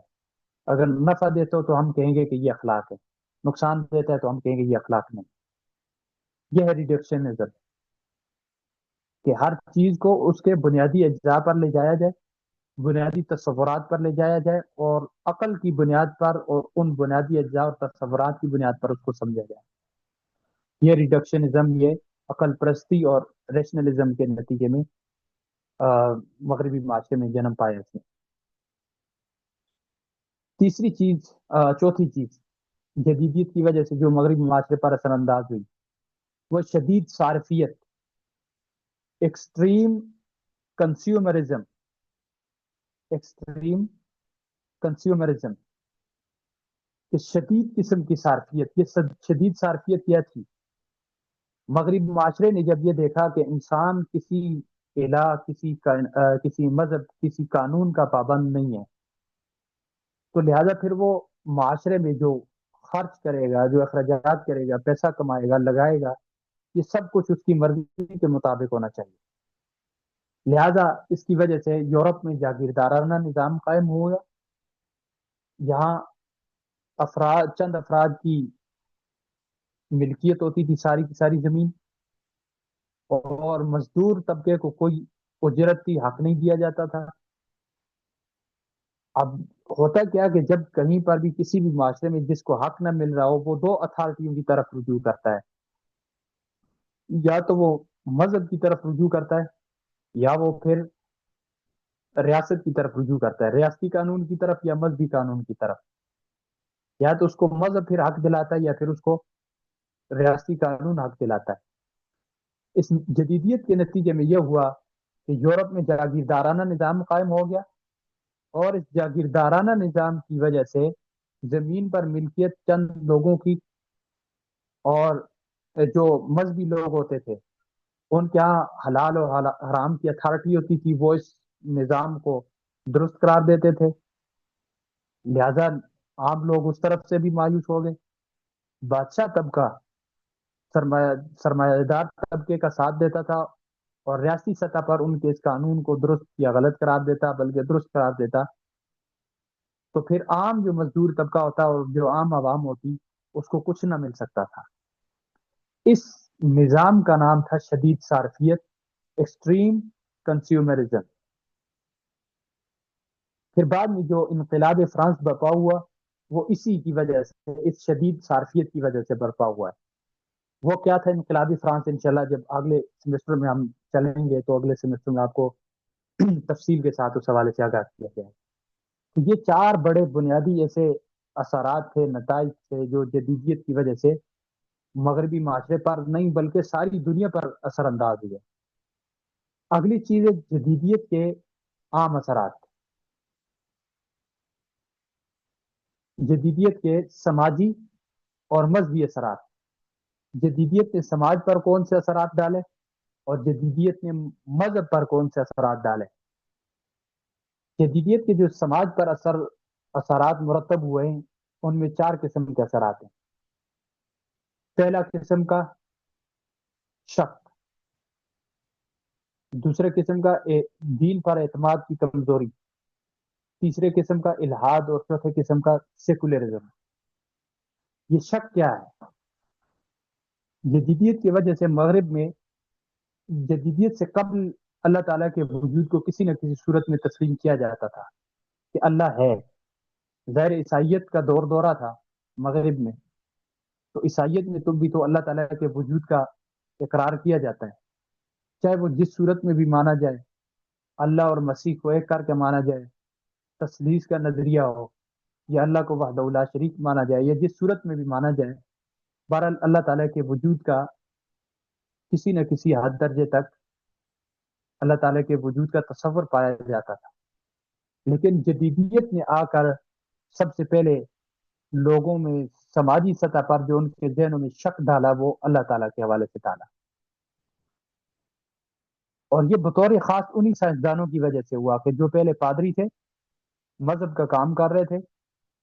اگر نفع دیتا ہو تو ہم کہیں گے کہ یہ اخلاق ہے، نقصان دیتا ہے تو ہم کہیں گے یہ اخلاق نہیں۔ یہ ہے ریڈکشنزم، کہ ہر چیز کو اس کے بنیادی اجزاء پر لے جایا جائے، بنیادی تصورات پر لے جایا جائے، اور عقل کی بنیاد پر اور ان بنیادی اجزاء اور تصورات کی بنیاد پر اس کو سمجھا جائے۔ یہ ریڈکشنزم، یہ عقل پرستی اور ریشنلزم کے نتیجے میں مغربی معاشرے میں جنم پایا تھے۔ چوتھی چیز جدیدیت کی وجہ سے جو مغربی معاشرے پر اثر انداز ہوئی وہ شدید صارفیت، ایکسٹریم کنزیومرزم۔ ایکسٹریم کنزیومرزم کہ شدید قسم کی صارفیت۔ یہ شدید صارفیت کیا تھی؟ مغربی معاشرے نے جب یہ دیکھا کہ انسان کسی الہ، کسی مذہب، کسی قانون کا پابند نہیں ہے، تو لہذا پھر وہ معاشرے میں جو خرچ کرے گا، جو اخراجات کرے گا، پیسہ کمائے گا، لگائے گا، یہ سب کچھ اس کی مرضی کے مطابق ہونا چاہیے۔ لہذا اس کی وجہ سے یورپ میں جاگیردارانہ نظام قائم ہوا، جہاں چند افراد کی ملکیت ہوتی تھی ساری کی ساری زمین، اور مزدور طبقے کو کوئی اجرت کی حق نہیں دیا جاتا تھا۔ اب ہوتا کیا کہ جب کہیں پر بھی کسی بھی معاشرے میں جس کو حق نہ مل رہا ہو، وہ دو اتھارٹیوں کی طرف رجوع کرتا ہے، یا تو وہ مذہب کی طرف رجوع کرتا ہے، یا وہ پھر ریاست کی طرف رجوع کرتا ہے، ریاستی قانون کی طرف یا مذہبی قانون کی طرف۔ یا تو اس کو مذہب پھر حق دلاتا ہے یا پھر اس کو ریاستی قانون حق دلاتا ہے۔ اس جدیدیت کے نتیجے میں یہ ہوا کہ یورپ میں جاگیردارانہ نظام قائم ہو گیا، اور اس جاگیردارانہ نظام کی وجہ سے زمین پر ملکیت چند لوگوں کی، اور جو مذہبی لوگ ہوتے تھے ان کے یہاں حلال اور حرام کی اتھارٹی ہوتی تھی، وہ اس نظام کو درست قرار دیتے تھے، لہذا عام لوگ اس طرف سے بھی مایوس ہو گئے۔ بادشاہ طبقہ سرمایہ سرمایہ دار طبقے کا ساتھ دیتا تھا، اور ریاستی سطح پر ان کے اس قانون کو درست یا غلط قرار دیتا، بلکہ درست قرار دیتا، تو پھر عام جو مزدور طبقہ ہوتا اور جو عام عوام ہوتی اس کو کچھ نہ مل سکتا تھا۔ اس نظام کا نام تھا شدید صارفیت، ایکسٹریم کنزیومرزم۔ پھر بعد میں جو انقلاب فرانس برپا ہوا وہ اسی کی وجہ سے، اس شدید صارفیت کی وجہ سے برپا ہوا ہے۔ وہ کیا تھا انقلابی فرانس؟ انشاءاللہ جب اگلے سیمسٹر میں ہم چلیں گے تو اگلے سیمسٹر میں آپ کو تفصیل کے ساتھ اس حوالے سے آگاہ کیا جائے۔ تو یہ چار بڑے بنیادی ایسے اثرات تھے، نتائج تھے، جو جدیدیت کی وجہ سے مغربی معاشرے پر نہیں بلکہ ساری دنیا پر اثر انداز ہوئے۔ اگلی چیز ہے جدیدیت کے عام اثرات۔ جدیدیت کے سماجی اور مذہبی اثرات۔ جدیدیت نے سماج پر کون سے اثرات ڈالے اور جدیدیت نے مذہب پر کون سے اثرات ڈالے؟ جدیدیت کے جو سماج پر اثرات مرتب ہوئے ہیں ان میں چار قسم کے اثرات ہیں۔ پہلا قسم کا شک، دوسرے قسم کا دین پر اعتماد کی کمزوری، تیسرے قسم کا الحاد، اور چوتھے قسم کا سیکولرزم۔ یہ شک کیا ہے؟ جدیدیت کی وجہ سے مغرب میں جدیدیت سے قبل اللہ تعالیٰ کے وجود کو کسی نہ کسی صورت میں تسلیم کیا جاتا تھا کہ اللہ ہے۔ ظاہر عیسائیت کا دورہ تھا مغرب میں، تو عیسائیت میں تو بھی تو اللہ تعالیٰ کے وجود کا اقرار کیا جاتا ہے، چاہے وہ جس صورت میں بھی مانا جائے، اللہ اور مسیح کو ایک کر کے مانا جائے، تثلیث کا نظریہ ہو، یا اللہ کو وحدہ لا شریک مانا جائے، یا جس صورت میں بھی مانا جائے، بہرحال اللہ تعالیٰ کے وجود کا کسی نہ کسی حد درجے تک اللہ تعالیٰ کے وجود کا تصور پایا جاتا تھا۔ لیکن جدیدیت نے آ کر سب سے پہلے لوگوں میں سماجی سطح پر جو ان کے ذہنوں میں شک ڈالا وہ اللہ تعالیٰ کے حوالے سے ڈالا، اور یہ بطور خاص انہی سائنسدانوں کی وجہ سے ہوا کہ جو پہلے پادری تھے، مذہب کا کام کر رہے تھے،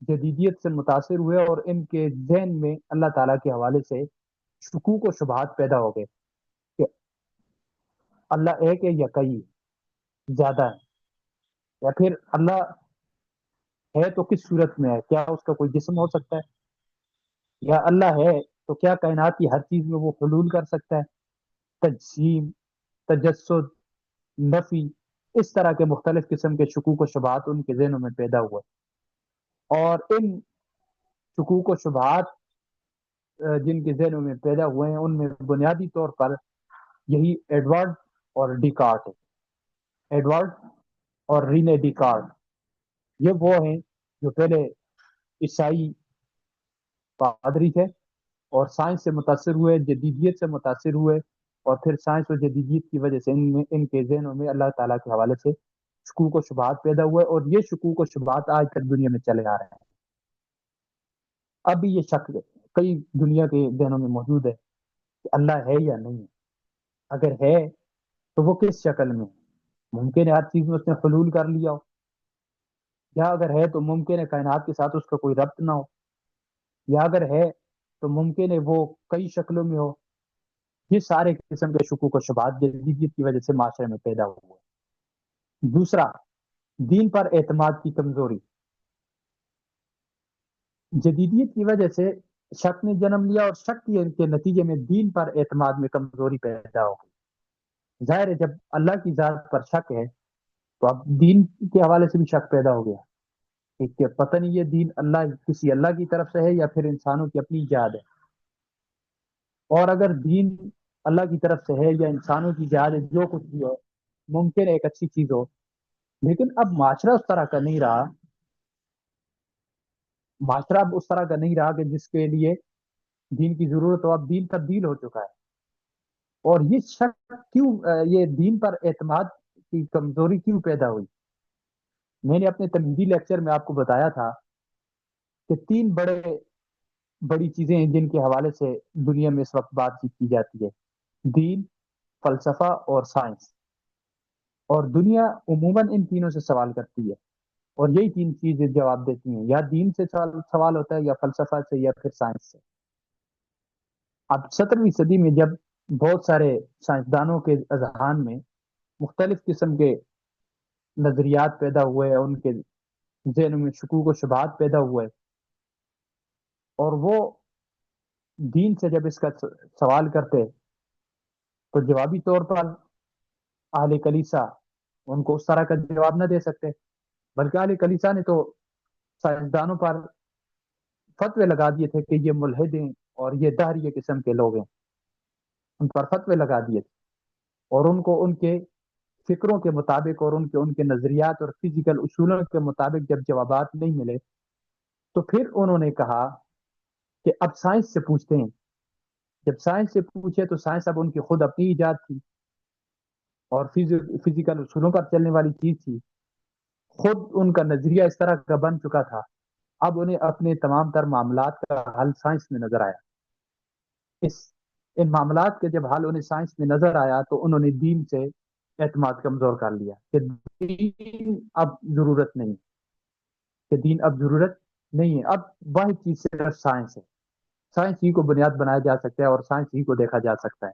جدیدیت سے متاثر ہوئے اور ان کے ذہن میں اللہ تعالیٰ کے حوالے سے شکوک و شبہات پیدا ہو گئے کہ اللہ ایک ہے یا کئی زیادہ ہے، یا پھر اللہ ہے تو کس صورت میں ہے؟ کیا اس کا کوئی جسم ہو سکتا ہے؟ یا اللہ ہے تو کیا کائنات کی ہر چیز میں وہ حلول کر سکتا ہے؟ تجسیم، تجسد، نفی، اس طرح کے مختلف قسم کے شکوک و شبہات ان کے ذہنوں میں پیدا ہوئے، اور ان شکوک و شبہات جن کے ذہنوں میں پیدا ہوئے ہیں ان میں بنیادی طور پر یہی ایڈورڈ اور ڈیکارٹ ہے۔ ایڈورڈ اور رینے ڈیکارٹ یہ وہ ہیں جو پہلے عیسائی پادری تھے اور سائنس سے متاثر ہوئے، جدیدیت سے متاثر ہوئے، اور پھر سائنس اور جدیدیت کی وجہ سے ان کے ذہنوں میں اللہ تعالیٰ کے حوالے سے شکوک و شبہات پیدا ہوئے، اور یہ شکوک و شبہات آج تک دنیا میں چلے آ رہے ہیں۔ اب بھی یہ شک کئی دنیا کے ذہنوں میں موجود ہے کہ اللہ ہے یا نہیں ہے، اگر ہے تو وہ کس شکل میں؟ ممکن ہے ہر چیز میں اس نے حلول کر لیا ہو، یا اگر ہے تو ممکن ہے کائنات کے ساتھ اس کا کوئی ربط نہ ہو، یا اگر ہے تو ممکن ہے وہ کئی شکلوں میں ہو۔ یہ سارے قسم کے شکوک و شبہات جدیدیت کی وجہ سے معاشرے میں پیدا ہوئے۔ دوسرا، دین پر اعتماد کی کمزوری۔ جدیدیت کی وجہ سے شک نے جنم لیا، اور شک کے نتیجے میں دین پر اعتماد میں کمزوری پیدا ہو گئی۔ ظاہر ہے جب اللہ کی ذات پر شک ہے تو اب دین کے حوالے سے بھی شک پیدا ہو گیا کہ پتہ نہیں یہ دین کسی اللہ کی طرف سے ہے یا پھر انسانوں کی اپنی ایجاد ہے، اور اگر دین اللہ کی طرف سے ہے یا انسانوں کی ایجاد ہے، جو کچھ بھی ہو، ممکن ہے ایک اچھی چیز ہو، لیکن اب معاشرہ اس طرح کا نہیں رہا، معاشرہ اب اس طرح کا نہیں رہا کہ جس کے لیے دین کی ضرورت ہو، اب دین تبدیل ہو چکا ہے۔ اور یہ شک کیوں، یہ دین پر اعتماد کی کمزوری کیوں پیدا ہوئی؟ میں نے اپنے تمہیدی لیکچر میں آپ کو بتایا تھا کہ تین بڑی چیزیں ہیں جن کے حوالے سے دنیا میں اس وقت بات چیت کی جاتی ہے: دین، فلسفہ اور سائنس۔ اور دنیا عموماً ان تینوں سے سوال کرتی ہے، اور یہی تین چیزیں جواب دیتی ہیں، یا دین سے سوال ہوتا ہے، یا فلسفہ سے، یا پھر سائنس سے۔ اب 17ویں صدی میں جب بہت سارے سائنسدانوں کے اذہان میں مختلف قسم کے نظریات پیدا ہوئے، ان کے ذہنوں میں شکوک و شبہات پیدا ہوئے، اور وہ دین سے جب اس کا سوال کرتے تو جوابی طور پر اہل کلیسا ان کو اس طرح کا جواب نہ دے سکتے، بلکہ اہل کلیسا نے تو سائنسدانوں پر فتوے لگا دیے تھے کہ یہ ملحد ہیں اور یہ دہریہ قسم کے لوگ ہیں، ان پر فتوے لگا دیے تھے، اور ان کو ان کے فکروں کے مطابق اور ان کے نظریات اور فزیکل اصولوں کے مطابق جب جوابات نہیں ملے تو پھر انہوں نے کہا کہ اب سائنس سے پوچھتے ہیں۔ جب سائنس سے پوچھے تو سائنس اب ان کی خود اپنی ایجاد تھی اور فزیکل اصولوں پر چلنے والی چیز تھی، خود ان کا نظریہ اس طرح کا بن چکا تھا، اب انہیں اپنے تمام تر معاملات کا حل سائنس میں نظر آیا۔ ان معاملات کے جب حل انہیں سائنس میں نظر آیا تو انہوں نے دین سے اعتماد کمزور کر لیا کہ دین اب ضرورت نہیں، کہ دین اب ضرورت نہیں ہے، اب واحد چیز صرف سائنس ہے، سائنس ہی کو بنیاد بنایا جا سکتا ہے اور سائنس ہی کو دیکھا جا سکتا ہے،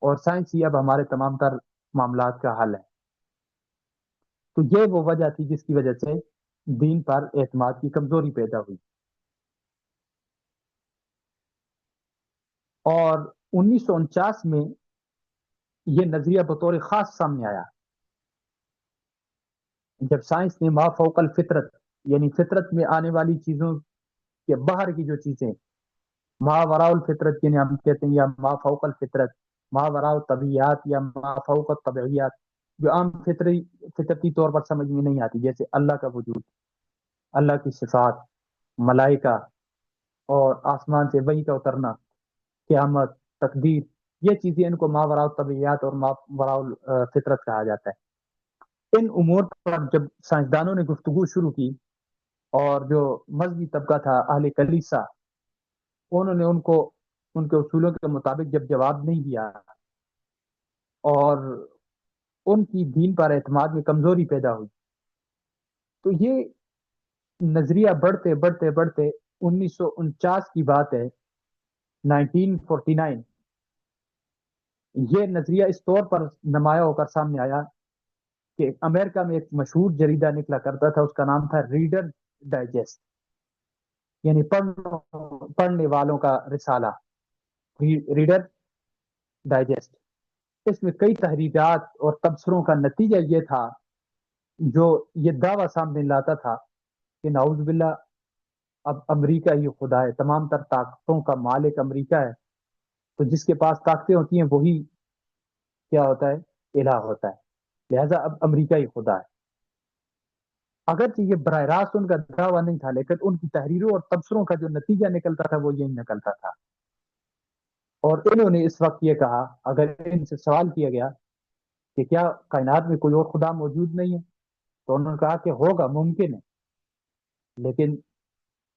اور سائنس ہی اب ہمارے تمام تر معاملات کا حل ہے۔ تو یہ وہ وجہ تھی جس کی وجہ سے دین پر اعتماد کی کمزوری پیدا ہوئی، اور 1949 میں یہ نظریہ بطور خاص سامنے آیا جب سائنس نے ما فوق الفطرت، یعنی فطرت میں آنے والی چیزوں کے باہر کی جو چیزیں، ما وراء الفطرت یعنی ہم کہتے ہیں، یا ما فوق الفطرت، ما وراء الطبیعیات یا ما فوق الطبیعیات، جو عام فطرتی طور پر سمجھ میں نہیں آتی، جیسے اللہ کا وجود، اللہ کی صفات، ملائکہ، اور آسمان سے وحی کا اترنا، قیامت، تقدیر، یہ چیزیں ان کو ما وراء الطبیعیات اور ما وراء الفطرت کہا جاتا ہے۔ ان امور پر جب سائنسدانوں نے گفتگو شروع کی، اور جو مذہبی طبقہ تھا اہل کلیسا، انہوں نے ان کو ان کے اصولوں کے مطابق جب جواب نہیں دیا اور ان کی دین پر اعتماد میں کمزوری پیدا ہوئی، تو یہ نظریہ بڑھتے بڑھتے بڑھتے 1949 کی بات ہے، 1949، یہ نظریہ اس طور پر نمایاں ہو کر سامنے آیا کہ امریکہ میں ایک مشہور جریدہ نکلا کرتا تھا، اس کا نام تھا ریڈر ڈائجسٹ، یعنی پڑھنے والوں کا رسالہ، ریڈر ڈائجسٹ۔ اس میں کئی تحریرات اور تبصروں کا نتیجہ یہ تھا، جو یہ دعویٰ سامنے لاتا تھا کہ نعوذ باللہ اب امریکہ ہی خدا ہے، تمام تر طاقتوں کا مالک امریکہ ہے، تو جس کے پاس طاقتیں ہوتی ہیں وہی کیا ہوتا ہے؟ الہ ہوتا ہے، لہذا اب امریکہ ہی خدا ہے۔ اگرچہ یہ براہ راست ان کا دعویٰ نہیں تھا، لیکن ان کی تحریروں اور تبصروں کا جو نتیجہ نکلتا تھا وہ یہی نکلتا تھا، اور انہوں نے اس وقت یہ کہا، اگر ان سے سوال کیا گیا کہ کیا کائنات میں کوئی اور خدا موجود نہیں ہے، تو انہوں نے کہا کہ ہوگا، ممکن ہے، لیکن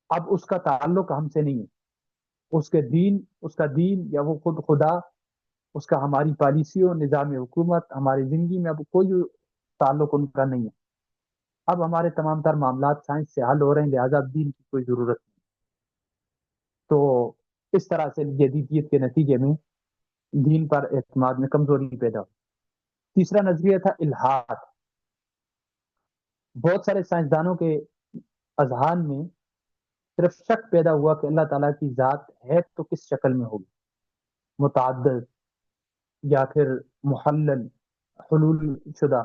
اب اس کا تعلق ہم سے نہیں ہے، اس کا دین یا وہ خود خدا، اس کا ہماری پالیسیوں، نظام حکومت، ہماری زندگی میں اب کوئی تعلق ان کا نہیں ہے، اب ہمارے تمام تر معاملات سائنس سے حل ہو رہے ہیں، لہذا اب دین کی کوئی ضرورت نہیں۔ تو اس طرح سے جدیدیت کے نتیجے میں دین پر اعتماد میں کمزوری پیدا ہوئی۔ تیسرا نظریہ تھا الحاد۔ بہت سارے سائنسدانوں کے اذہان میں صرف شک پیدا ہوا کہ اللہ تعالیٰ کی ذات ہے تو کس شکل میں ہوگی، متعدد یا پھر محلل، حلول شدہ،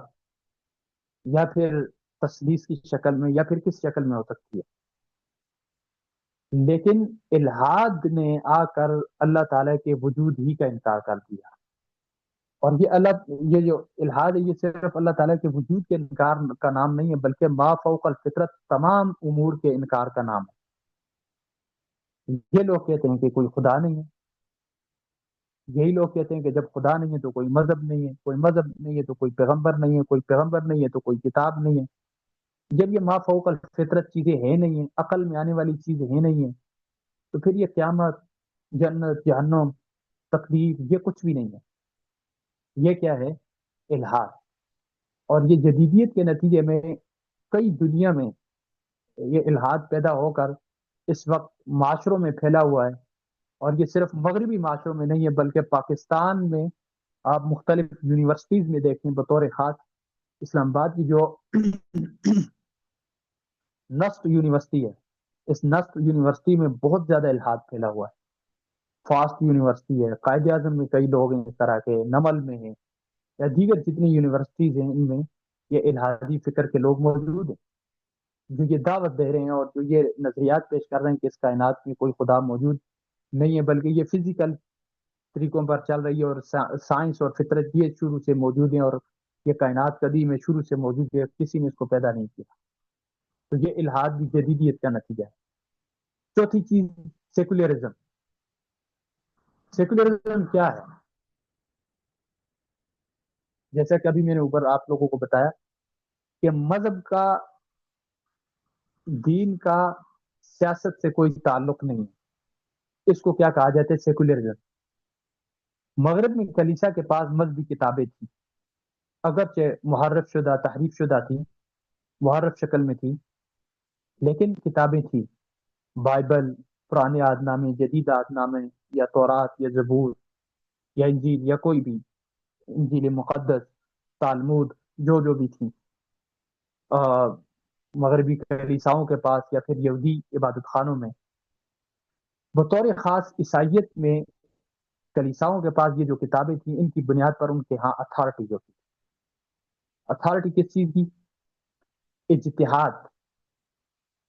یا پھر تثلیث کی شکل میں، یا پھر کس شکل میں ہو سکتی ہے۔ لیکن الحاد نے آ کر اللہ تعالیٰ کے وجود ہی کا انکار کر دیا، اور یہ جو الحاد ہے، یہ صرف اللہ تعالیٰ کے وجود کے انکار کا نام نہیں ہے، بلکہ ما فوق الفطرت تمام امور کے انکار کا نام ہے۔ یہ لوگ کہتے ہیں کہ کوئی خدا نہیں ہے، یہی لوگ کہتے ہیں کہ جب خدا نہیں ہے تو کوئی مذہب نہیں ہے، کوئی مذہب نہیں ہے تو کوئی پیغمبر نہیں ہے، کوئی پیغمبر نہیں ہے تو کوئی کتاب نہیں ہے۔ جب یہ ما فوق الفطرت چیزیں ہیں نہیں ہیں، عقل میں آنے والی چیزیں ہیں نہیں ہیں، تو پھر یہ قیامت، جنت، جہنم، تقدیر، یہ کچھ بھی نہیں ہے۔ یہ کیا ہے؟ الحاد۔ اور یہ جدیدیت کے نتیجے میں کئی دنیا میں یہ الحاد پیدا ہو کر اس وقت معاشروں میں پھیلا ہوا ہے۔ اور یہ صرف مغربی معاشروں میں نہیں ہے بلکہ پاکستان میں آپ مختلف یونیورسٹیز میں دیکھیں، بطور خاص اسلام آباد کی جو نسٹ یونیورسٹی ہے، اس نسٹ یونیورسٹی میں بہت زیادہ الحاد پھیلا ہوا ہے۔ فاسٹ یونیورسٹی ہے، قائد اعظم میں کئی لوگ ہیں اس طرح کے، نمل میں ہیں، یا دیگر جتنی یونیورسٹیز ہیں ان میں یہ الحادی فکر کے لوگ موجود ہیں، جو یہ دعوت دے رہے ہیں اور جو یہ نظریات پیش کر رہے ہیں کہ اس کائنات میں کوئی خدا موجود نہیں ہے، بلکہ یہ فزیکل طریقوں پر چل رہی ہے، اور سائنس اور فطرت یہ شروع سے موجود ہیں، اور یہ کائنات قدیم ہے، شروع سے موجود ہے، کسی نے اس کو پیدا نہیں کیا۔ تو یہ الحاد بھی جدیدیت کا نتیجہ ہے۔ چوتھی چیز، سیکولرزم۔ سیکولرزم کیا ہے؟ جیسا کہ ابھی میں نے اوپر آپ لوگوں کو بتایا کہ مذہب کا، دین کا سیاست سے کوئی تعلق نہیں ہے، اس کو کیا کہا جاتا ہے؟ سیکولرزم۔ مغرب میں کلیسا کے پاس مذہبی کتابیں تھیں، اگرچہ محرف شدہ، تحریف شدہ تھیں، محرف شکل میں تھی، لیکن کتابیں تھیں۔ بائبل، پرانے عہد نامے، جدید عہد نامے، یا تورات یا زبور یا انجیل، یا کوئی بھی، انجیل مقدس، تالمود، جو بھی تھیں مغربی کلیساؤں کے پاس یا پھر یہودی عبادت خانوں میں۔ بطور خاص عیسائیت میں کلیساؤں کے پاس یہ جو کتابیں تھیں، ان کی بنیاد پر ان کے ہاں اتھارٹی ہوتی تھی۔ اتھارٹی کس چیز کی؟ اجتہاد۔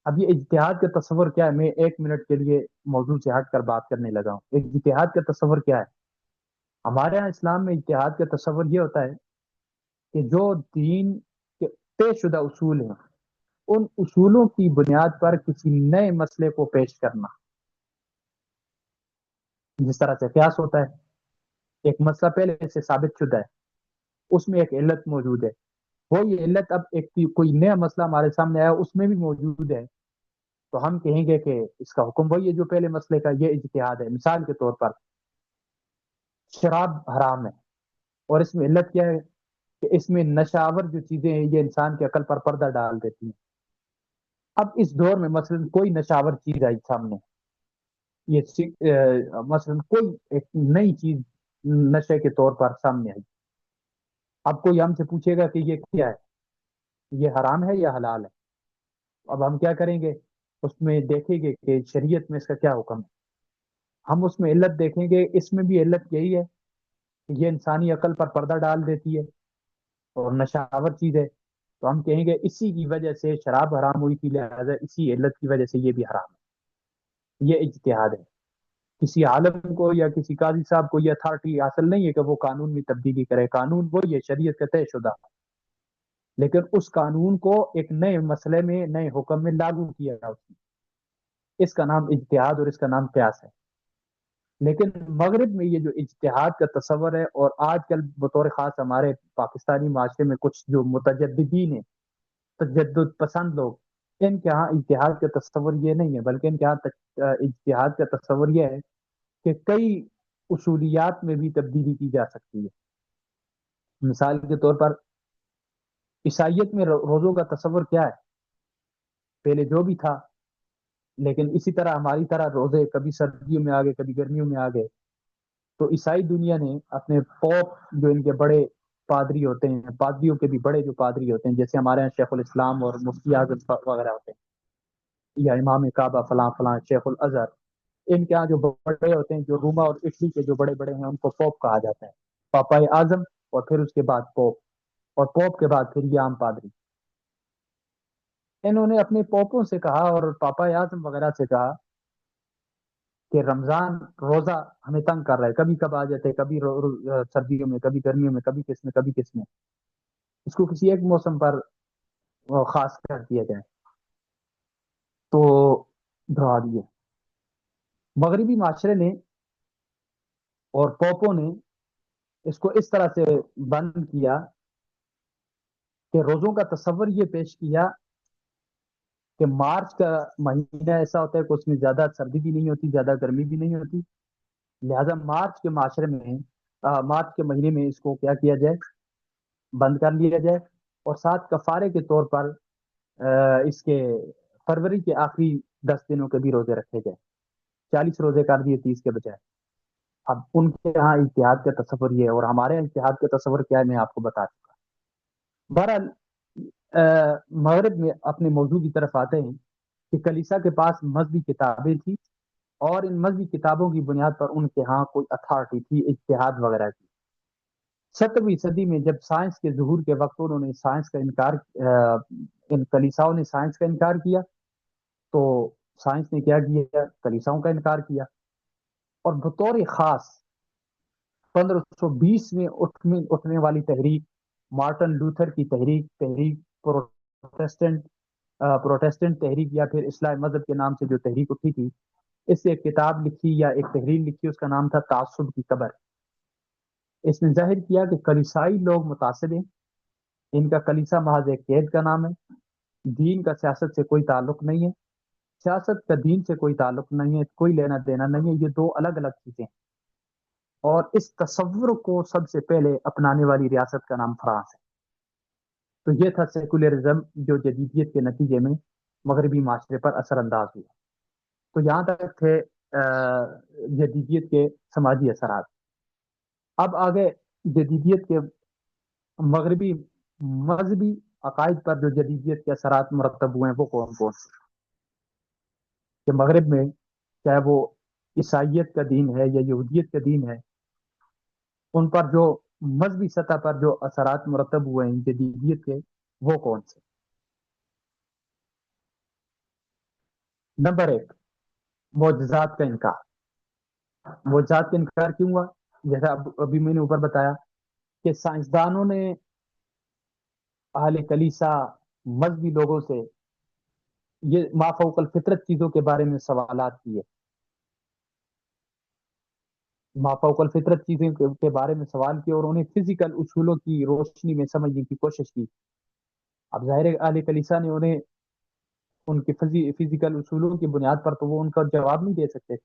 اب یہ اجتہاد کا تصور کیا ہے؟ میں 1 منٹ کے لیے موضوع سے ہٹ کر بات کرنے لگا ہوں۔ اجتہاد کا تصور کیا ہے؟ ہمارے یہاں اسلام میں اجتہاد کا تصور یہ ہوتا ہے کہ جو دین کے طے شدہ اصول ہیں، ان اصولوں کی بنیاد پر کسی نئے مسئلے کو پیش کرنا۔ جس طرح سے قیاس ہوتا ہے، ایک مسئلہ پہلے سے ثابت شدہ ہے، اس میں ایک علت موجود ہے، وہ یہ علت اب ایک کوئی نیا مسئلہ ہمارے سامنے آیا اس میں بھی موجود ہے، تو ہم کہیں گے کہ اس کا حکم وہی ہے جو پہلے مسئلے کا۔ یہ اجتہاد ہے۔ مثال کے طور پر شراب حرام ہے، اور اس میں علت کیا ہے؟ کہ اس میں نشاور جو چیزیں ہیں یہ انسان کے عقل پر پردہ ڈال دیتی ہیں۔ اب اس دور میں مثلا کوئی نشاور چیز آئی سامنے، مثلا کوئی ایک نئی چیز نشے کے طور پر سامنے آئی، اب کوئی ہم سے پوچھے گا کہ یہ کیا ہے، یہ حرام ہے یا حلال ہے؟ اب ہم کیا کریں گے؟ اس میں دیکھیں گے کہ شریعت میں اس کا کیا حکم ہے، ہم اس میں علت دیکھیں گے، اس میں بھی علت یہی ہے کہ یہ انسانی عقل پر پردہ ڈال دیتی ہے اور نشاور چیز ہے، تو ہم کہیں گے اسی کی وجہ سے شراب حرام ہوئی تھی، لہذا اسی علت کی وجہ سے یہ بھی حرام ہے۔ یہ اجتہاد ہے۔ کسی عالم کو یا کسی قاضی صاحب کو یہ اتھارٹی حاصل نہیں ہے کہ وہ قانون میں تبدیلی کرے، قانون وہی ہے، شریعت کا طے شدہ، لیکن اس قانون کو ایک نئے مسئلے میں، نئے حکم میں لاگو کیا گیا، اس کا نام اجتہاد اور اس کا نام قیاس ہے۔ لیکن مغرب میں یہ جو اجتہاد کا تصور ہے، اور آج کل بطور خاص ہمارے پاکستانی معاشرے میں کچھ جو متجددین ہیں، تجدد پسند لوگ، ان کے ہاں اجتہاد کا تصور یہ نہیں ہے، بلکہ ان کے ہاں اجتہاد کا تصور یہ ہے کہ کئی اصولیات میں بھی تبدیلی کی جا سکتی ہے۔ مثال کے طور پر عیسائیت میں روزوں کا تصور کیا ہے؟ پہلے جو بھی تھا، لیکن اسی طرح ہماری طرح روزے کبھی سردیوں میں آ گئے، کبھی گرمیوں میں آ گئے، تو عیسائی دنیا نے اپنے پوپ، جو ان کے بڑے پادری ہوتے ہیں، پادریوں کے بھی بڑے جو پادری ہوتے ہیں، جیسے ہمارے یہاں شیخ الاسلام اور مفتی اعظم وغیرہ ہوتے ہیں، یا امام کعبہ فلاں فلاں، شیخ الازہر، ان کے یہاں جو بڑے ہوتے ہیں، جو روما اور اٹلی کے جو بڑے بڑے ہیں، ان کو پوپ کہا جاتا ہے، پاپا اعظم، اور پھر اس کے بعد پوپ، اور پوپ کے بعد پھر یہ عام پادری۔ انہوں نے اپنے پوپوں سے کہا اور پاپا اعظم وغیرہ سے کہا کہ رمضان روزہ ہمیں تنگ کر رہا ہے، کبھی کب آ جاتے، کبھی سردیوں میں، کبھی گرمیوں میں، کبھی کس میں، کبھی کس میں، اس کو کسی ایک موسم پر خاص کر دیا جائے، تو ڈرا دیے۔ مغربی معاشرے نے اور پوپوں نے اس کو اس طرح سے بند کیا کہ روزوں کا تصور یہ پیش کیا کہ مارچ کا مہینہ ایسا ہوتا ہے کہ اس میں زیادہ سردی بھی نہیں ہوتی، زیادہ گرمی بھی نہیں ہوتی، لہذا مارچ کے معاشرے میں مارچ کے مہینے میں اس کو کیا جائے، بند کر لیا جائے، اور ساتھ کفارے کے طور پر اس کے فروری کے آخری 10 دنوں کے بھی روزے رکھے جائے، 40 روزے کر دیے 30 کے بجائے۔ اب ان کے یہاں اتحاد کا تصور یہ ہے، اور ہمارے یہاں اتحاد کا تصور کیا ہے میں آپ کو بتا چکا۔ بہرحال مغرب میں اپنے موضوع کی طرف آتے ہیں کہ کلیسا کے پاس مذہبی کتابیں تھیں، اور ان مذہبی کتابوں کی بنیاد پر ان کے ہاں کوئی اتھارٹی تھی اتحاد وغیرہ کی۔ 17ویں صدی میں جب سائنس کے ظہور کے وقت انہوں نے سائنس کا انکار ان کلیساؤں نے سائنس کا انکار کیا، تو سائنس نے کیا کیا، کلیساؤں کا انکار کیا، اور بطور خاص 1520 میں اٹھنے والی تحریک، مارٹن لوتھر کی تحریک پروٹیسٹنٹ تحریک، یا پھر اصلاح مذہب کے نام سے جو تحریک اٹھی تھی، اس سے ایک کتاب لکھی یا ایک تحریر لکھی، اس کا نام تھا تعصب کی قبر۔ اس نے ظاہر کیا کہ کلیسائی لوگ متعصب ہیں، ان کا کلیسا محض ایک قید کا نام ہے، دین کا سیاست سے کوئی تعلق نہیں ہے، سیاست کا دین سے کوئی تعلق نہیں ہے، کوئی لینا دینا نہیں ہے، یہ دو الگ الگ چیزیں ہیں۔ اور اس تصور کو سب سے پہلے اپنانے والی ریاست کا نام فرانس ہے۔ تو یہ تھا سیکولرزم جو جدیدیت کے نتیجے میں مغربی معاشرے پر اثر انداز ہوا۔ تو یہاں تک تھے جدیدیت کے سماجی اثرات۔ اب آگے جدیدیت کے مغربی مذہبی عقائد پر جو جدیدیت کے اثرات مرتب ہوئے ہیں وہ کون کون سے؟ کہ مغرب میں چاہے وہ عیسائیت کا دین ہے یا یہودیت کا دین ہے، ان پر جو مذہبی سطح پر جو اثرات مرتب ہوئے ہیں جدیدیت کے، وہ کون سے؟ نمبر 1، معجزات کا انکار۔ معجزات کا انکار کیوں ہوا؟ جیسا ابھی میں نے اوپر بتایا کہ سائنسدانوں نے اہل کلیسا مذہبی لوگوں سے یہ مافوق الفطرت چیزوں کے بارے میں سوالات کیے، مافوق الفطرت چیزوں کے بارے میں سوال کیے، اور انہیں فزیکل اصولوں کی روشنی میں سمجھنے کی کوشش کی۔ اب ظاہر اہل کلیسا نے انہیں ان کے فزیکل اصولوں کی بنیاد پر تو وہ ان کا جواب نہیں دے سکتے،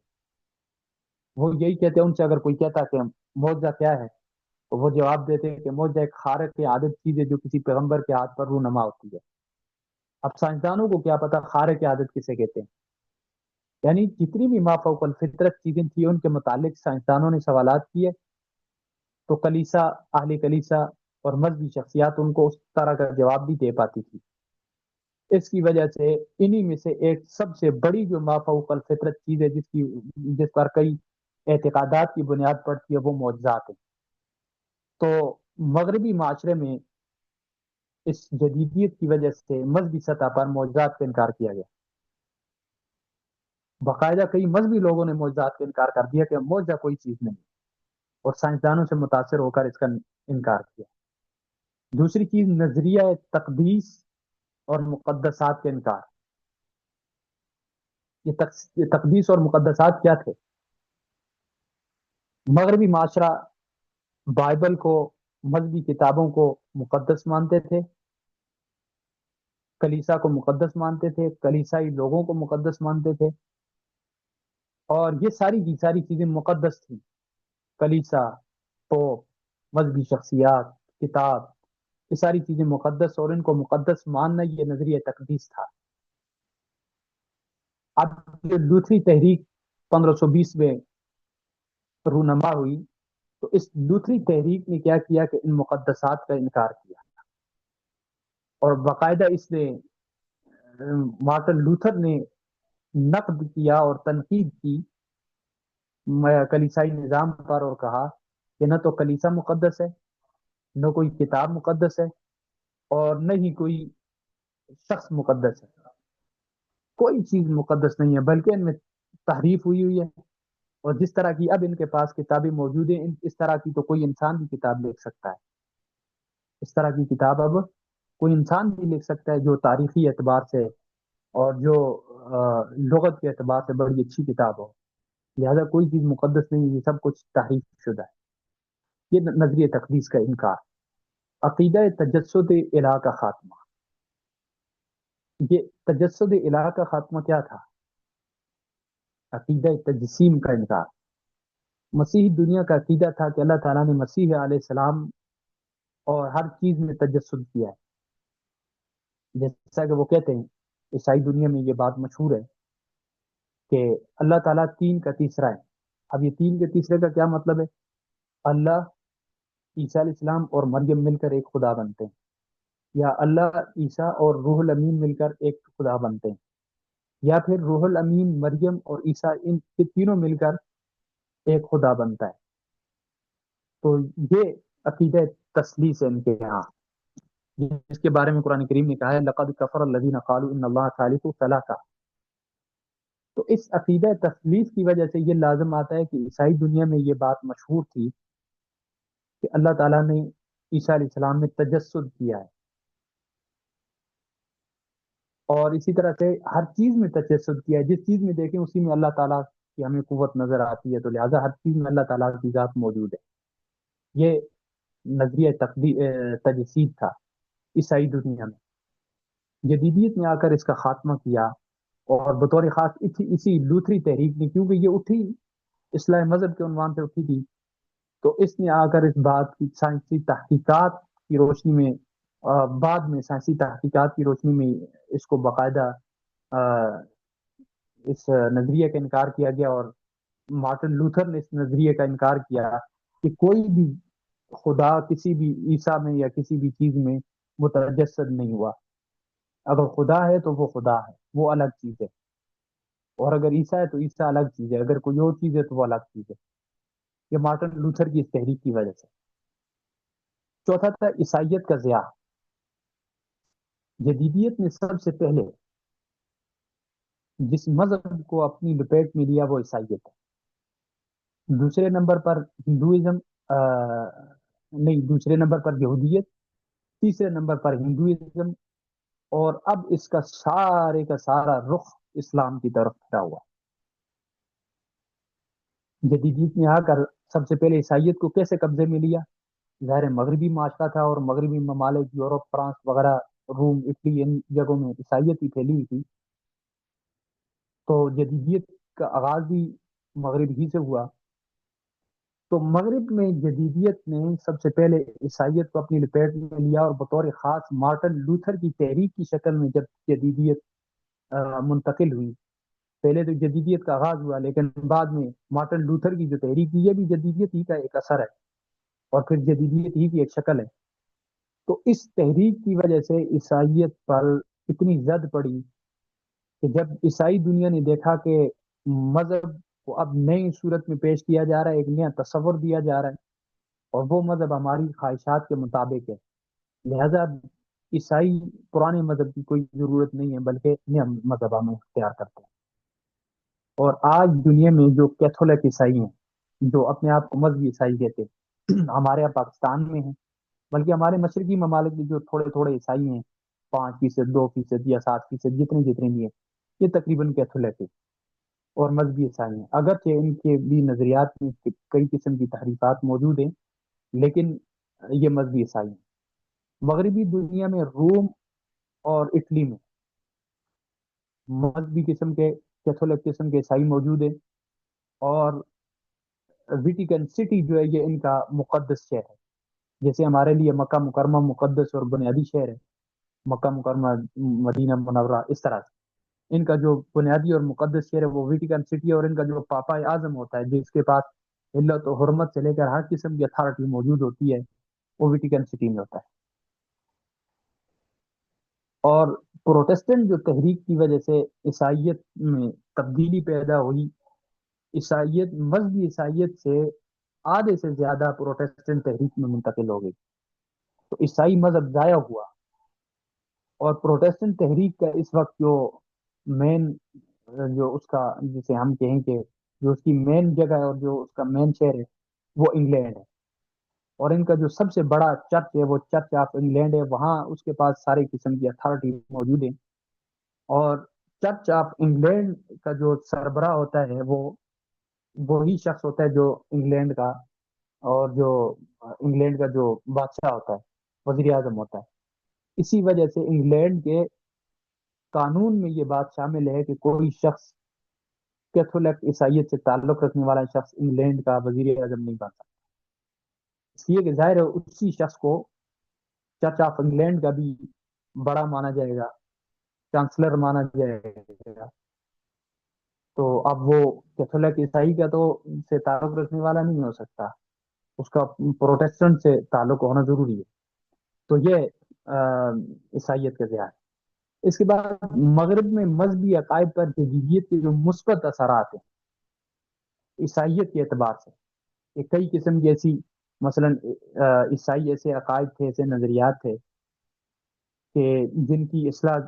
وہ یہی کہتے ہیں، ان سے اگر کوئی کہتا کہ معجزہ کیا ہے تو وہ جواب دیتے ہیں کہ معجزہ ایک خارق عادت چیز ہے جو کسی پیغمبر کے ہاتھ پر رونما ہوتی ہے۔ اب سائنسدانوں کو کیا پتا خارق عادت کسے کہتے ہیں؟ یعنی جتنی بھی مافوق الفطرت چیزیں تھیں ان کے متعلق سائنسدانوں نے سوالات کیے، تو کلیسا، اہل کلیسا اور مذہبی شخصیات ان کو اس طرح کا جواب بھی دے پاتی تھی۔ اس کی وجہ سے انہی میں سے ایک سب سے بڑی جو مافوق الفطرت چیز ہے جس پر کئی اعتقادات کی بنیاد پڑتی ہے، وہ معجزات ہیں۔ تو مغربی معاشرے میں اس جدیدیت کی وجہ سے مذہبی سطح پر معجزات کا انکار کیا گیا، باقاعدہ کئی مذہبی لوگوں نے معجزات کا انکار کر دیا کہ معجزہ کوئی چیز نہیں، اور سائنسدانوں سے متاثر ہو کر اس کا انکار کیا۔ دوسری چیز نظریہ تقدیس اور مقدسات کا انکار۔ یہ تقدیس اور مقدسات کیا تھے؟ مغربی معاشرہ بائبل کو، مذہبی کتابوں کو مقدس مانتے تھے، کلیسا کو مقدس مانتے تھے، کلیسائی لوگوں کو مقدس مانتے تھے، اور یہ ساری کی ساری چیزیں مقدس تھیں۔ کلیسا، پوپ، مذہبی شخصیات، کتاب، یہ ساری چیزیں مقدس، اور ان کو مقدس ماننا یہ نظریہ تقدیس تھا۔ اب جو لوتھری تحریک 1520 میں رونما ہوئی، تو اس لوتھری تحریک نے کیا کیا کہ ان مقدسات کا انکار کیا، اور باقاعدہ اس نے مارٹن لوتھر نے نقد کیا اور تنقید کی کلیسائی نظام پر، اور کہا کہ نہ تو کلیسا مقدس ہے، نہ کوئی کتاب مقدس ہے، اور نہ ہی کوئی شخص مقدس ہے، کوئی چیز مقدس نہیں ہے، بلکہ ان میں تحریف ہوئی ہے۔ اور جس طرح کی اب ان کے پاس کتابیں موجود ہیں، اس طرح کی تو کوئی انسان بھی کتاب لکھ سکتا ہے، اس طرح کی کتاب اب کوئی انسان بھی لکھ سکتا ہے جو تاریخی اعتبار سے اور جو لغت کے اعتبار سے بڑی اچھی کتاب ہو۔ لہذا کوئی چیز مقدس نہیں، یہ سب کچھ تحریف شدہ ہے۔ یہ نظریہ تقدیس کا انکار۔ عقیدہ تجسد الہ کا خاتمہ۔ یہ تجسد الہ کا خاتمہ کیا تھا؟ عقیدہ تجسیم کا انکار۔ مسیحی دنیا کا عقیدہ تھا کہ اللہ تعالیٰ نے مسیح علیہ السلام اور ہر چیز میں تجسد کیا ہے، جیسا کہ وہ کہتے ہیں، عیسائی دنیا میں یہ بات مشہور ہے کہ اللہ تعالیٰ تین کا تیسرا ہے۔ اب یہ تین کے تیسرے کا کیا مطلب ہے؟ اللہ، عیسیٰ علیہ السلام اور مریم مل کر ایک خدا بنتے ہیں، یا اللہ، عیسیٰ اور روح الامین مل کر ایک خدا بنتے ہیں، یا پھر روح الامین، مریم اور عیسیٰ، ان کے تینوں مل کر ایک خدا بنتا ہے۔ تو یہ عقیدہ تثلیث ہے ان کے یہاں، جس کے بارے میں قرآن کریم نے کہا ہے لقد کفر الذین قالوا ان اللہ ثالث ثلاثہ۔ تو اس عقیدہ تثلیث کی وجہ سے یہ لازم آتا ہے کہ عیسائی دنیا میں یہ بات مشہور تھی کہ اللہ تعالیٰ نے عیسیٰ علیہ السلام میں تجسد کیا ہے، اور اسی طرح سے ہر چیز میں تجسد کیا ہے، جس چیز میں دیکھیں اسی میں اللہ تعالیٰ کی ہمیں قوت نظر آتی ہے، تو لہٰذا ہر چیز میں اللہ تعالیٰ کی ذات موجود ہے۔ یہ نظریہ تجسید تھا عیسائی دنیا میں۔ جدیدیت نے آ کر اس کا خاتمہ کیا، اور بطور خاص اسی لوتھری تحریک نے، کیونکہ یہ اٹھی اصلاح مذہب کے عنوان سے اٹھی تھی، تو اس نے آ کر اس بات کی سائنسی تحقیقات کی روشنی میں، بعد میں سائنسی تحقیقات کی روشنی میں اس کو باقاعدہ اس نظریے کا انکار کیا گیا، اور مارٹن لوتھر نے اس نظریے کا انکار کیا کہ کوئی بھی خدا کسی بھی عیسیٰ میں یا کسی بھی چیز میں متجسد نہیں ہوا۔ اگر خدا ہے تو وہ خدا ہے، وہ الگ چیز ہے، اور اگر عیسیٰ ہے تو عیسیٰ الگ چیز ہے، اگر کوئی اور چیز ہے تو وہ الگ چیز ہے۔ یہ مارٹن لوتھر کی اس تحریک کی وجہ سے۔ چوتھا تھا عیسائیت کا ضیاع۔ جدیدیت نے سب سے پہلے جس مذہب کو اپنی لپیٹ میں لیا وہ عیسائیت ہے۔ دوسرے نمبر پر ہندوازم، نہیں، دوسرے نمبر پر یہودیت، تیسرے نمبر پر ہندوازم، اور اب اس کا سارے کا سارا رخ اسلام کی طرف پھرا ہوا۔ جدیدیت نے آ کر سب سے پہلے عیسائیت کو کیسے قبضے میں لیا؟ ظاہر مغربی معاشرہ تھا، اور مغربی ممالک یورپ، فرانس وغیرہ، روم، اٹلی، ان جگہوں میں عیسائیت ہی پھیلی ہوئی تھی، تو جدیدیت کا آغاز بھی مغرب ہی سے ہوا۔ تو مغرب میں جدیدیت نے سب سے پہلے عیسائیت کو اپنی لپیٹ میں لیا، اور بطور خاص مارٹن لوتھر کی تحریک کی شکل میں جب جدیدیت منتقل ہوئی، پہلے تو جدیدیت کا آغاز ہوا، لیکن بعد میں مارٹن لوتھر کی جو تحریک کی، یہ بھی جدیدیت ہی کا ایک اثر ہے، اور پھر جدیدیت ہی کی ایک شکل ہے۔ تو اس تحریک کی وجہ سے عیسائیت پر اتنی زد پڑی کہ جب عیسائی دنیا نے دیکھا کہ مذہب کو اب نئی صورت میں پیش کیا جا رہا ہے، ایک نیا تصور دیا جا رہا ہے، اور وہ مذہب ہماری خواہشات کے مطابق ہے، لہذا اب عیسائی پرانے مذہب کی کوئی ضرورت نہیں ہے، بلکہ نیا مذہب ہم اختیار کرتے ہیں۔ اور آج دنیا میں جو کیتھولک عیسائی ہیں، جو اپنے آپ کو مذہبی عیسائی کہتے ہیں، ہمارے یہاں پاکستان میں ہیں، بلکہ ہمارے مشرقی ممالک میں جو تھوڑے تھوڑے عیسائی ہیں، 5%، 2% یا 7%، جتنے جتنے بھی ہیں، یہ تقریباً کیتھولک ہے اور مذہبی عیسائی ہیں۔ اگرچہ ان کے بھی نظریات میں کئی قسم کی تحریفات موجود ہیں، لیکن یہ مذہبی عیسائی ہیں۔ مغربی دنیا میں روم اور اٹلی میں مذہبی قسم کے، کیتھولک قسم کے عیسائی موجود ہیں، اور ویٹیکن سٹی جو ہے یہ ان کا مقدس شہر ہے، جیسے ہمارے لیے مکہ مکرمہ مقدس اور بنیادی شہر ہے، مکہ مکرمہ، مدینہ منورہ، اس طرح سے ان کا جو بنیادی اور مقدس شہر ہے وہ ویٹیکن سٹی ہے، اور ان کا جو پاپا اعظم ہوتا ہے، جس کے پاس علت و حرمت سے لے کر ہر قسم کی اتھارٹی موجود ہوتی ہے، وہ ویٹیکن سٹی میں ہوتا ہے۔ اور پروٹسٹنٹ جو تحریک کی وجہ سے عیسائیت میں تبدیلی پیدا ہوئی، عیسائیت، مذہبی عیسائیت سے آدھے سے زیادہ پروٹسٹنٹ تحریک میں منتقل ہو گئی، تو عیسائی مذہب ضائع ہوا، اور پروٹسٹنٹ تحریک کا اس وقت جو مین، جو اس کا، جسے ہم کہیں کہ جو اس کی مین جگہ ہے اور جو اس کا مین شہر ہے، وہ انگلینڈ ہے، اور ان کا جو سب سے بڑا چرچ ہے وہ چرچ آف انگلینڈ ہے، وہاں اس کے پاس سارے قسم کی اتھارٹی موجود ہیں، اور چرچ آف انگلینڈ کا جو سربراہ ہوتا ہے وہ وہی شخص ہوتا ہے جو انگلینڈ کا، اور جو انگلینڈ کا جو بادشاہ ہوتا ہے، وزیر اعظم ہوتا ہے. اسی وجہ سے انگلینڈ کے قانون میں یہ بات شامل ہے کہ کوئی شخص کیتھولک عیسائیت سے تعلق رکھنے والا شخص انگلینڈ کا وزیر اعظم نہیں بن سکتا. اس لیے کہ ظاہر ہے اسی شخص کو چرچ آف انگلینڈ کا بھی بڑا مانا جائے گا، چانسلر مانا جائے گا. تو اب وہ کیتھولک عیسائی کا تو سے تعلق رکھنے والا نہیں ہو سکتا، اس کا پروٹیسٹنٹ سے تعلق ہونا ضروری ہے. تو یہ عیسائیت کا ضیاع ہے. اس کے بعد مغرب میں مذہبی عقائد پر جدیدیت کے جو مثبت اثرات ہیں عیسائیت کے اعتبار سے، کہ کئی قسم کی ایسی، مثلا عیسائی ایسے عقائد تھے، ایسے نظریات تھے کہ جن کی اصلاح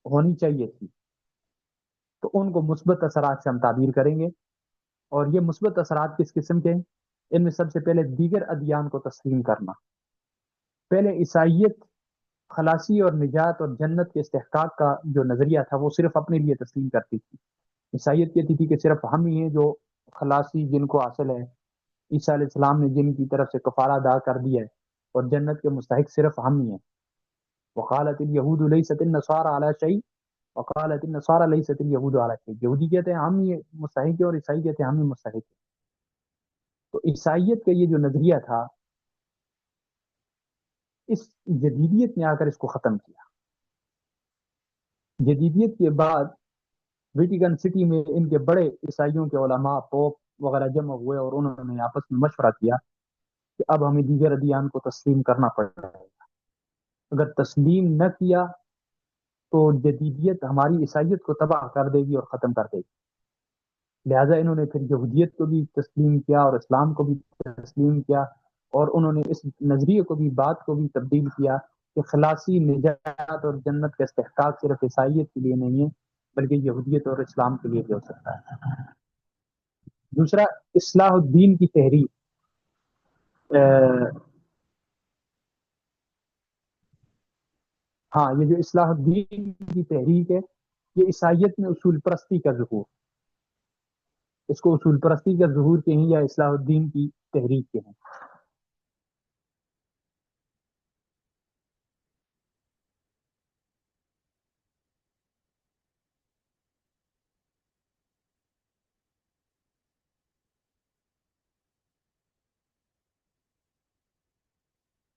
ہونی چاہیے تھی، تو ان کو مثبت اثرات سے ہم تعبیر کریں گے. اور یہ مثبت اثرات کس قسم کے ہیں؟ ان میں سب سے پہلے دیگر ادیان کو تسلیم کرنا. پہلے عیسائیت خلاصی اور نجات اور جنت کے استحقاق کا جو نظریہ تھا وہ صرف اپنے لیے تسلیم کرتی تھی. عیسائیت کہتی تھی کہ صرف ہم ہی ہیں جو خلاصی جن کو حاصل ہے، عیسیٰ علیہ السلام نے جن کی طرف سے کفارہ ادا کر دیا ہے، اور جنت کے مستحق صرف ہم ہی ہیں. وقالت الیہود لیست النصارى علی شیء وقالت النصارى لیست الیہود علی شیء. یہودی کہتے ہیں ہم ہی مستحق ہیں، اور عیسائی کہتے ہیں ہم ہی مستحق ہیں. تو عیسائیت کا یہ جو نظریہ تھا، اس جدیدیت نے آ کر اس کو ختم کیا. جدیدیت کے بعد ویٹیکن سٹی میں ان کے بڑے عیسائیوں کے علماء، پوپ وغیرہ جمع ہوئے، اور انہوں نے آپس میں مشورہ کیا کہ اب ہمیں دیگر ادیان کو تسلیم کرنا پڑے گا. اگر تسلیم نہ کیا تو جدیدیت ہماری عیسائیت کو تباہ کر دے گی اور ختم کر دے گی. لہٰذا انہوں نے پھر یہودیت کو بھی تسلیم کیا اور اسلام کو بھی تسلیم کیا، اور انہوں نے اس نظریے کو بھی، بات کو بھی تبدیل کیا کہ خلاصی، نجات اور جنت کا استحقاق صرف عیسائیت کے لیے نہیں ہے بلکہ یہودیت اور اسلام کے لیے بھی ہو سکتا ہے. دوسرا، اصلاح الدین کی تحریک. ہاں، یہ جو اصلاح الدین کی تحریک ہے، یہ عیسائیت میں اصول پرستی کا ظہور، اس کو اصول پرستی کا ظہور کے ہیں یا اصلاح الدین کی تحریک کے ہیں.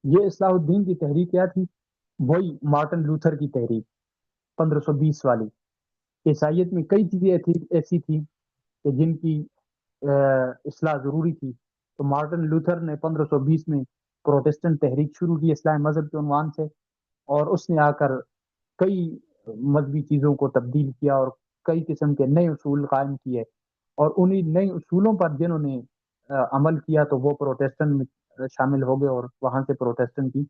یہ اصلاح الدین کی تحریک کیا تھی؟ وہی مارٹن لوتھر کی تحریک 1520 والی. عیسائیت میں کئی چیزیں ایسی تھیں کہ جن کی اصلاح ضروری تھی. تو مارٹن لوتھر نے 1520 میں پروٹیسٹنٹ تحریک شروع کی اصلاح مذہب کے عنوان سے، اور اس نے آ کر کئی مذہبی چیزوں کو تبدیل کیا اور کئی قسم کے نئے اصول قائم کیے. اور انہی نئے اصولوں پر جنہوں نے عمل کیا تو وہ پروٹیسٹنٹ میں شامل ہو گئے، اور وہاں سے پروٹیسٹنٹ کی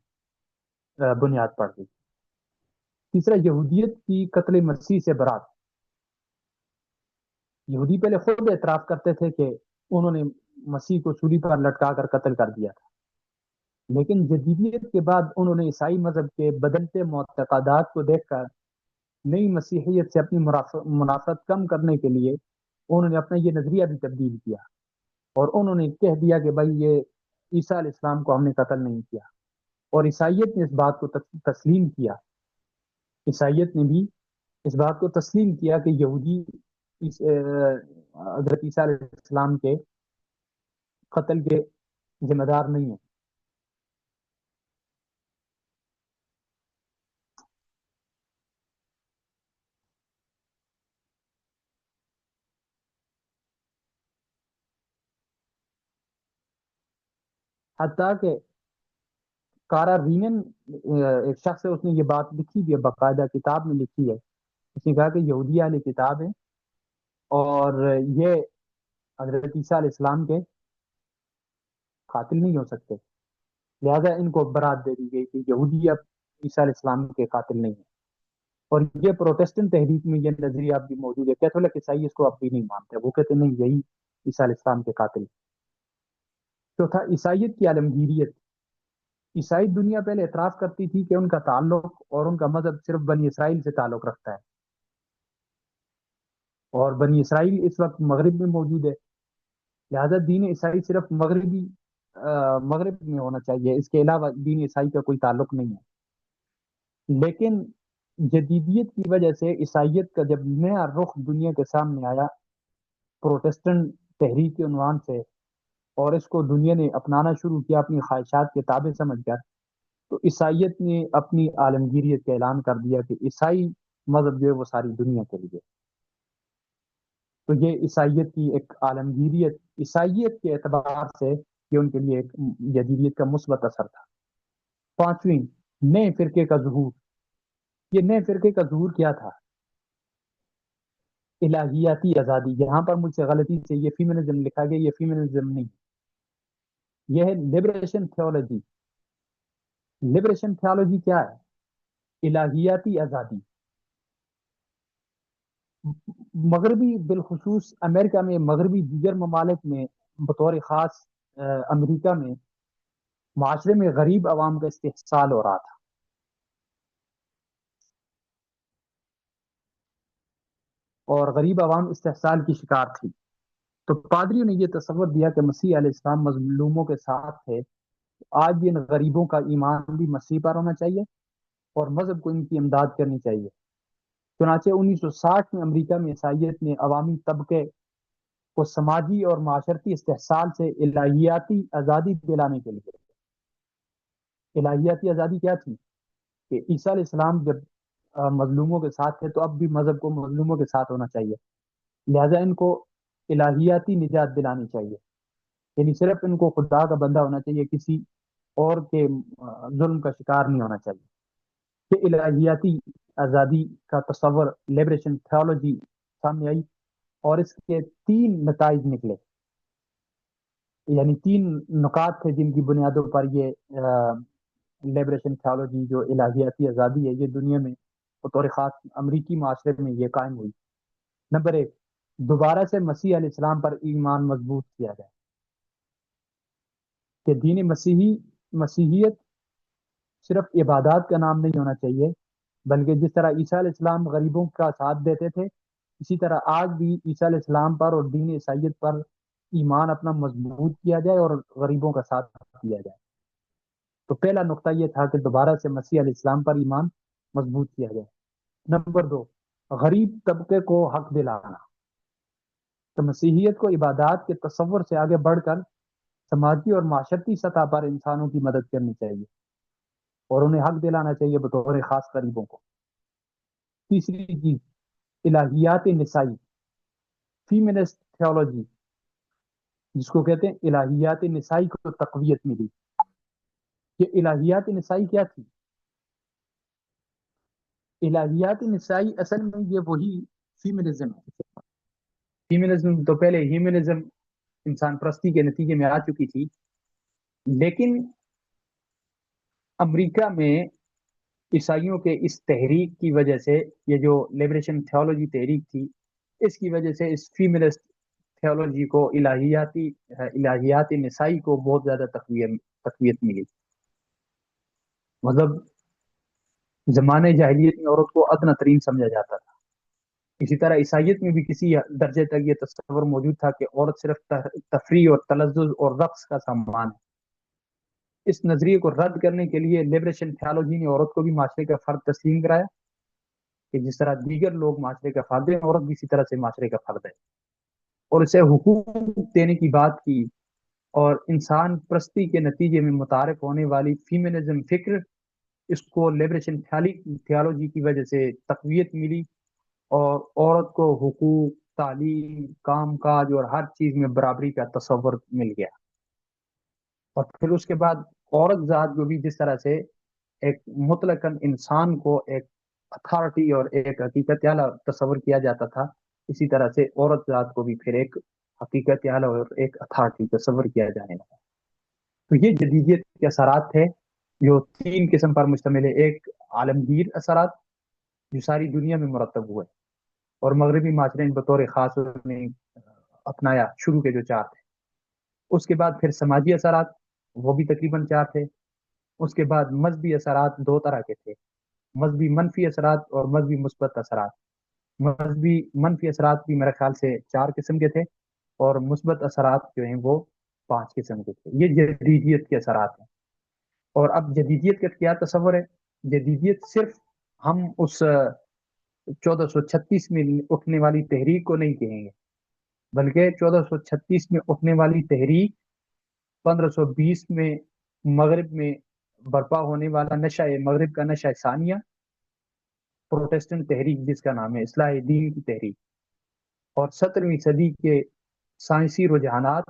بنیاد پڑ گئی. تیسرا، یہودیت کی قتل مسیح سے برات. یہودی پہلے خود اعتراف کرتے تھے کہ انہوں نے مسیح کو سولی پر لٹکا کر قتل کر دیا تھا، لیکن جدیدیت کے بعد انہوں نے عیسائی مذہب کے بدلتے معتقدات کو دیکھ کر نئی مسیحیت سے اپنی منافرت کم کرنے کے لیے انہوں نے اپنا یہ نظریہ بھی تبدیل کیا، اور انہوں نے کہہ دیا کہ بھائی یہ عیسیٰ علیہ السلام کو ہم نے قتل نہیں کیا. اور عیسائیت نے اس بات کو تسلیم کیا. عیسائیت نے بھی اس بات کو تسلیم کیا کہ یہودی حضرت عیسیٰ علیہ السلام کے قتل کے ذمہ دار نہیں ہیں. حتیٰ کہ کارا رینن ایک شخص ہے، اس نے یہ بات لکھی بھی ہے، باقاعدہ کتاب میں لکھی ہے. اس نے کہا کہ یہودی اہل کتاب ہیں اور یہ حضرت عیسیٰ علیہ السلام کے قاتل نہیں ہو سکتے، لہذا ان کو برات دے دی گئی کہ یہودی اب عیسیٰ علیہ السلام کے قاتل نہیں ہیں. اور یہ پروٹیسٹنٹ تحریک میں یہ نظریہ اب بھی موجود ہے. کیتھولک عیسائی اس کو اب بھی نہیں مانتے، وہ کہتے نہیں یہی عیسیٰ علیہ السلام کے قاتل. چوتھا، عیسائیت کی عالمگیریت. عیسائی دنیا پہلے اعتراف کرتی تھی کہ ان کا تعلق اور ان کا مذہب صرف بنی اسرائیل سے تعلق رکھتا ہے، اور بنی اسرائیل اس وقت مغرب میں موجود ہے. لہذا دین عیسائی صرف مغرب میں ہونا چاہیے، اس کے علاوہ دین عیسائی کا کوئی تعلق نہیں ہے۔ لیکن جدیدیت کی وجہ سے عیسائیت کا جب نیا رخ دنیا کے سامنے آیا پروٹسٹنٹ تحریک کے عنوان سے، اور اس کو دنیا نے اپنانا شروع کیا اپنی خواہشات کے تابع سمجھ کر، تو عیسائیت نے اپنی عالمگیریت کا اعلان کر دیا کہ عیسائی مذہب جو ہے وہ ساری دنیا کے لیے۔ تو یہ عیسائیت کی ایک عالمگیریت، عیسائیت کے اعتبار سے یہ ان کے لیے ایک جدیدیت کا مثبت اثر تھا۔ پانچویں، نئے فرقے کا ظہور۔ یہ نئے فرقے کا ظہور کیا تھا؟ الہیاتی آزادی۔ یہاں پر مجھ سے غلطی سے یہ فیمنزم لکھا گیا، یہ فیمنزم نہیں، یہ ہے لبریشن تھیولوجی۔ لبریشن تھیولوجی کیا ہے؟ الہیاتی آزادی۔ مغربی بالخصوص امریکہ میں، مغربی دیگر ممالک میں، بطور خاص امریکہ میں، معاشرے میں غریب عوام کا استحصال ہو رہا تھا، اور غریب عوام استحصال کی شکار تھی۔ تو پادریوں نے یہ تصور دیا کہ مسیح علیہ السلام مظلوموں کے ساتھ تھے، آج بھی ان غریبوں کا ایمان بھی مسیح پر ہونا چاہیے اور مذہب کو ان کی امداد کرنی چاہیے۔ چنانچہ 1960 میں امریکہ میں عیسائیت نے عوامی طبقے کو سماجی اور معاشرتی استحصال سے الہیاتی آزادی دلانے کے لیے، الہیاتی آزادی کیا تھی؟ کہ عیسیٰ علیہ السلام جب مظلوموں کے ساتھ تھے تو اب بھی مذہب کو مظلوموں کے ساتھ ہونا چاہیے، لہذا ان کو الہیاتی نجات دلانی چاہیے، یعنی صرف ان کو خدا کا بندہ ہونا چاہیے، کسی اور کے ظلم کا شکار نہیں ہونا چاہیے۔ کہ الہیاتی آزادی کا تصور، لبریشن تھیولوجی سامنے آئی، اور اس کے تین نتائج نکلے، یعنی تین نکات تھے جن کی بنیادوں پر یہ لبریشن تھیولوجی جو الہیاتی آزادی ہے یہ دنیا میں بطور خاص امریکی معاشرے میں یہ قائم ہوئی۔ نمبر ایک، دوبارہ سے مسیح علیہ السلام پر ایمان مضبوط کیا جائے، کہ دین مسیحیت صرف عبادات کا نام نہیں ہونا چاہیے، بلکہ جس طرح عیسیٰ علیہ السلام غریبوں کا ساتھ دیتے تھے، اسی طرح آج بھی عیسیٰ علیہ السلام پر اور دین عیسائیت پر ایمان اپنا مضبوط کیا جائے اور غریبوں کا ساتھ دیا جائے۔ تو پہلا نقطہ یہ تھا کہ دوبارہ سے مسیح علیہ السلام پر ایمان مضبوط کیا جائے۔ نمبر دو، غریب طبقے کو حق دلانا، تو مسیحیت کو عبادات کے تصور سے آگے بڑھ کر سماجی اور معاشرتی سطح پر انسانوں کی مدد کرنی چاہیے اور انہیں حق دلانا چاہیے بطور خاص غریبوں کو۔ تیسری چیز، الہیات نسائی، فیمنسٹ تھیولوجی، جس کو کہتے ہیں الہیات نسائی کو تقویت ملی۔ یہ الہیات نسائی کیا تھی؟ الہیات نسائی اصل میں یہ وہی فیمنزم ہے۔ فیمنزم تو پہلے ہیومنزم انسان پرستی کے نتیجے میں آ چکی تھی، لیکن امریکہ میں عیسائیوں کے اس تحریک کی وجہ سے، یہ جو لبریشن تھیولوجی تحریک تھی، اس کی وجہ سے اس فیمنسٹ تھیولوجی کو، الہیات نسائی کو بہت زیادہ تقویت ملی۔ مطلب زمانے جاہلیت میں عورت کو ادنی ترین سمجھا جاتا تھا، اسی طرح عیسائیت میں بھی کسی درجے تک یہ تصور موجود تھا کہ عورت صرف تفریح اور تلذذ اور رقص کا سامان ہے۔ اس نظریے کو رد کرنے کے لیے لبریشن تھیولوجی نے عورت کو بھی معاشرے کا فرد تسلیم کرایا، کہ جس طرح دیگر لوگ معاشرے کا فرد ہیں، عورت بھی اسی طرح سے معاشرے کا فرد ہے، اور اسے حقوق دینے کی بات کی، اور انسان پرستی کے نتیجے میں متعارف ہونے والی فیمنزم فکر، اس کو لبریشن تھیولوجی کی وجہ سے تقویت ملی، اور عورت کو حقوق، تعلیم، کام کاج اور ہر چیز میں برابری کا تصور مل گیا۔ اور پھر اس کے بعد عورت ذات کو بھی جس طرح سے ایک مطلقاً انسان کو ایک اتھارٹی اور ایک حقیقت اعلیٰ تصور کیا جاتا تھا، اسی طرح سے عورت ذات کو بھی پھر ایک حقیقت اعلیٰ اور ایک اتھارٹی تصور کیا جانے لگا۔ تو یہ جدیدیت کے اثرات تھے جو تین قسم پر مشتمل ہے۔ ایک عالمگیر اثرات جو ساری دنیا میں مرتب ہوئے اور مغربی معاشرے نے بطور خاص نے اپنایا، شروع کے جو چار تھے۔ اس کے بعد پھر سماجی اثرات، وہ بھی تقریباً چار تھے۔ اس کے بعد مذہبی اثرات دو طرح کے تھے، مذہبی منفی اثرات اور مذہبی مثبت اثرات۔ مذہبی منفی اثرات بھی میرے خیال سے چار قسم کے تھے، اور مثبت اثرات جو ہیں وہ 5 قسم کے تھے. یہ جدیدیت کے اثرات ہیں. اور اب جدیدیت کا کیا تصور ہے؟ جدیدیت صرف ہم اس 1436 میں اٹھنے والی تحریک کو نہیں کہیں گے، بلکہ 1436 میں اٹھنے والی تحریک 1520 میں مغرب میں برپا ہونے والا نشہ مغرب کا نشہ ثانیہ، پروٹیسٹنٹ تحریک جس کا نام ہے اصلاح دین کی تحریک، اور 17ویں صدی کے سائنسی رجحانات،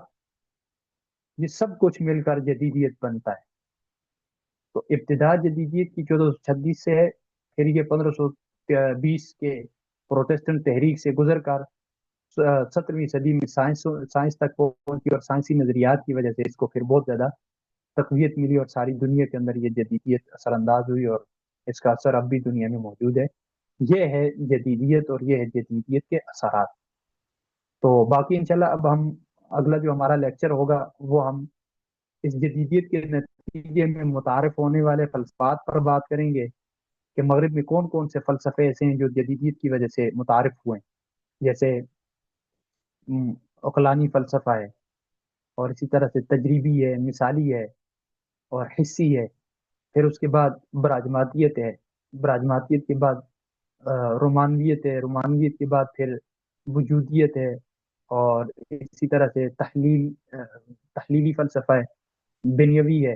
یہ سب کچھ مل کر جدیدیت بنتا ہے. تو ابتدا جدیدیت کی 1436 سے ہے، پھر یہ 1520 کے پروٹیسٹنٹ تحریک سے گزر کر 17ویں صدی میں سائنس تک پہنچی، اور سائنسی نظریات کی وجہ سے اس کو پھر بہت زیادہ تقویت ملی، اور ساری دنیا کے اندر یہ جدیدیت اثر انداز ہوئی، اور اس کا اثر اب بھی دنیا میں موجود ہے. یہ ہے جدیدیت، اور یہ ہے جدیدیت کے اثرات. تو باقی انشاءاللہ اب ہم اگلا جو ہمارا لیکچر ہوگا وہ ہم اس جدیدیت کے نتیجے میں متعارف ہونے والے فلسفات پر بات کریں گے کہ مغرب میں کون کون سے فلسفے ایسے ہیں جو جدیدیت کی وجہ سے متعارف ہوئے ہیں. جیسے عقلانی فلسفہ ہے، اور اسی طرح سے تجریبی ہے، مثالی ہے، اور حصی ہے. پھر اس کے بعد براجماتیت ہے، براجماتیت کے بعد رومانویت ہے، رومانویت کے بعد پھر وجودیت ہے، اور اسی طرح سے تحلیلی فلسفہ ہے، بنیوی ہے.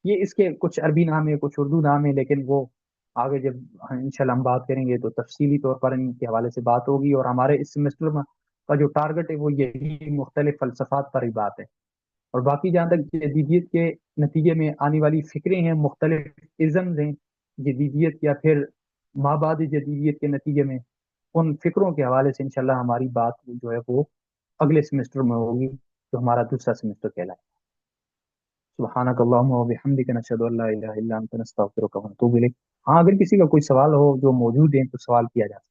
یہ اس کے کچھ عربی نام ہے، کچھ اردو نام ہے، لیکن وہ آگے جب انشاءاللہ ہم بات کریں گے تو تفصیلی طور پر ان کے حوالے سے بات ہوگی. اور ہمارے اس سیمسٹر کا جو ٹارگٹ ہے وہ یہی مختلف فلسفات پر ہی بات ہے. اور باقی جہاں تک جدیدیت کے نتیجے میں آنے والی فکریں ہیں، مختلف ازمز ہیں جدیدیت یا پھر مابعد جدیدیت کے نتیجے میں، ان فکروں کے حوالے سے انشاءاللہ ہماری بات جو ہے وہ اگلے سیمسٹر میں ہوگی، جو ہمارا دوسرا سیمسٹر کہلائے. سبحانک اللہم و بحمدک، نشہد ان لا الہ الا انت، نستغفرک و نتوب الیک. ہاں اگر کسی کا کوئی سوال ہو جو موجود ہیں تو سوال کیا جا سکتا ہے.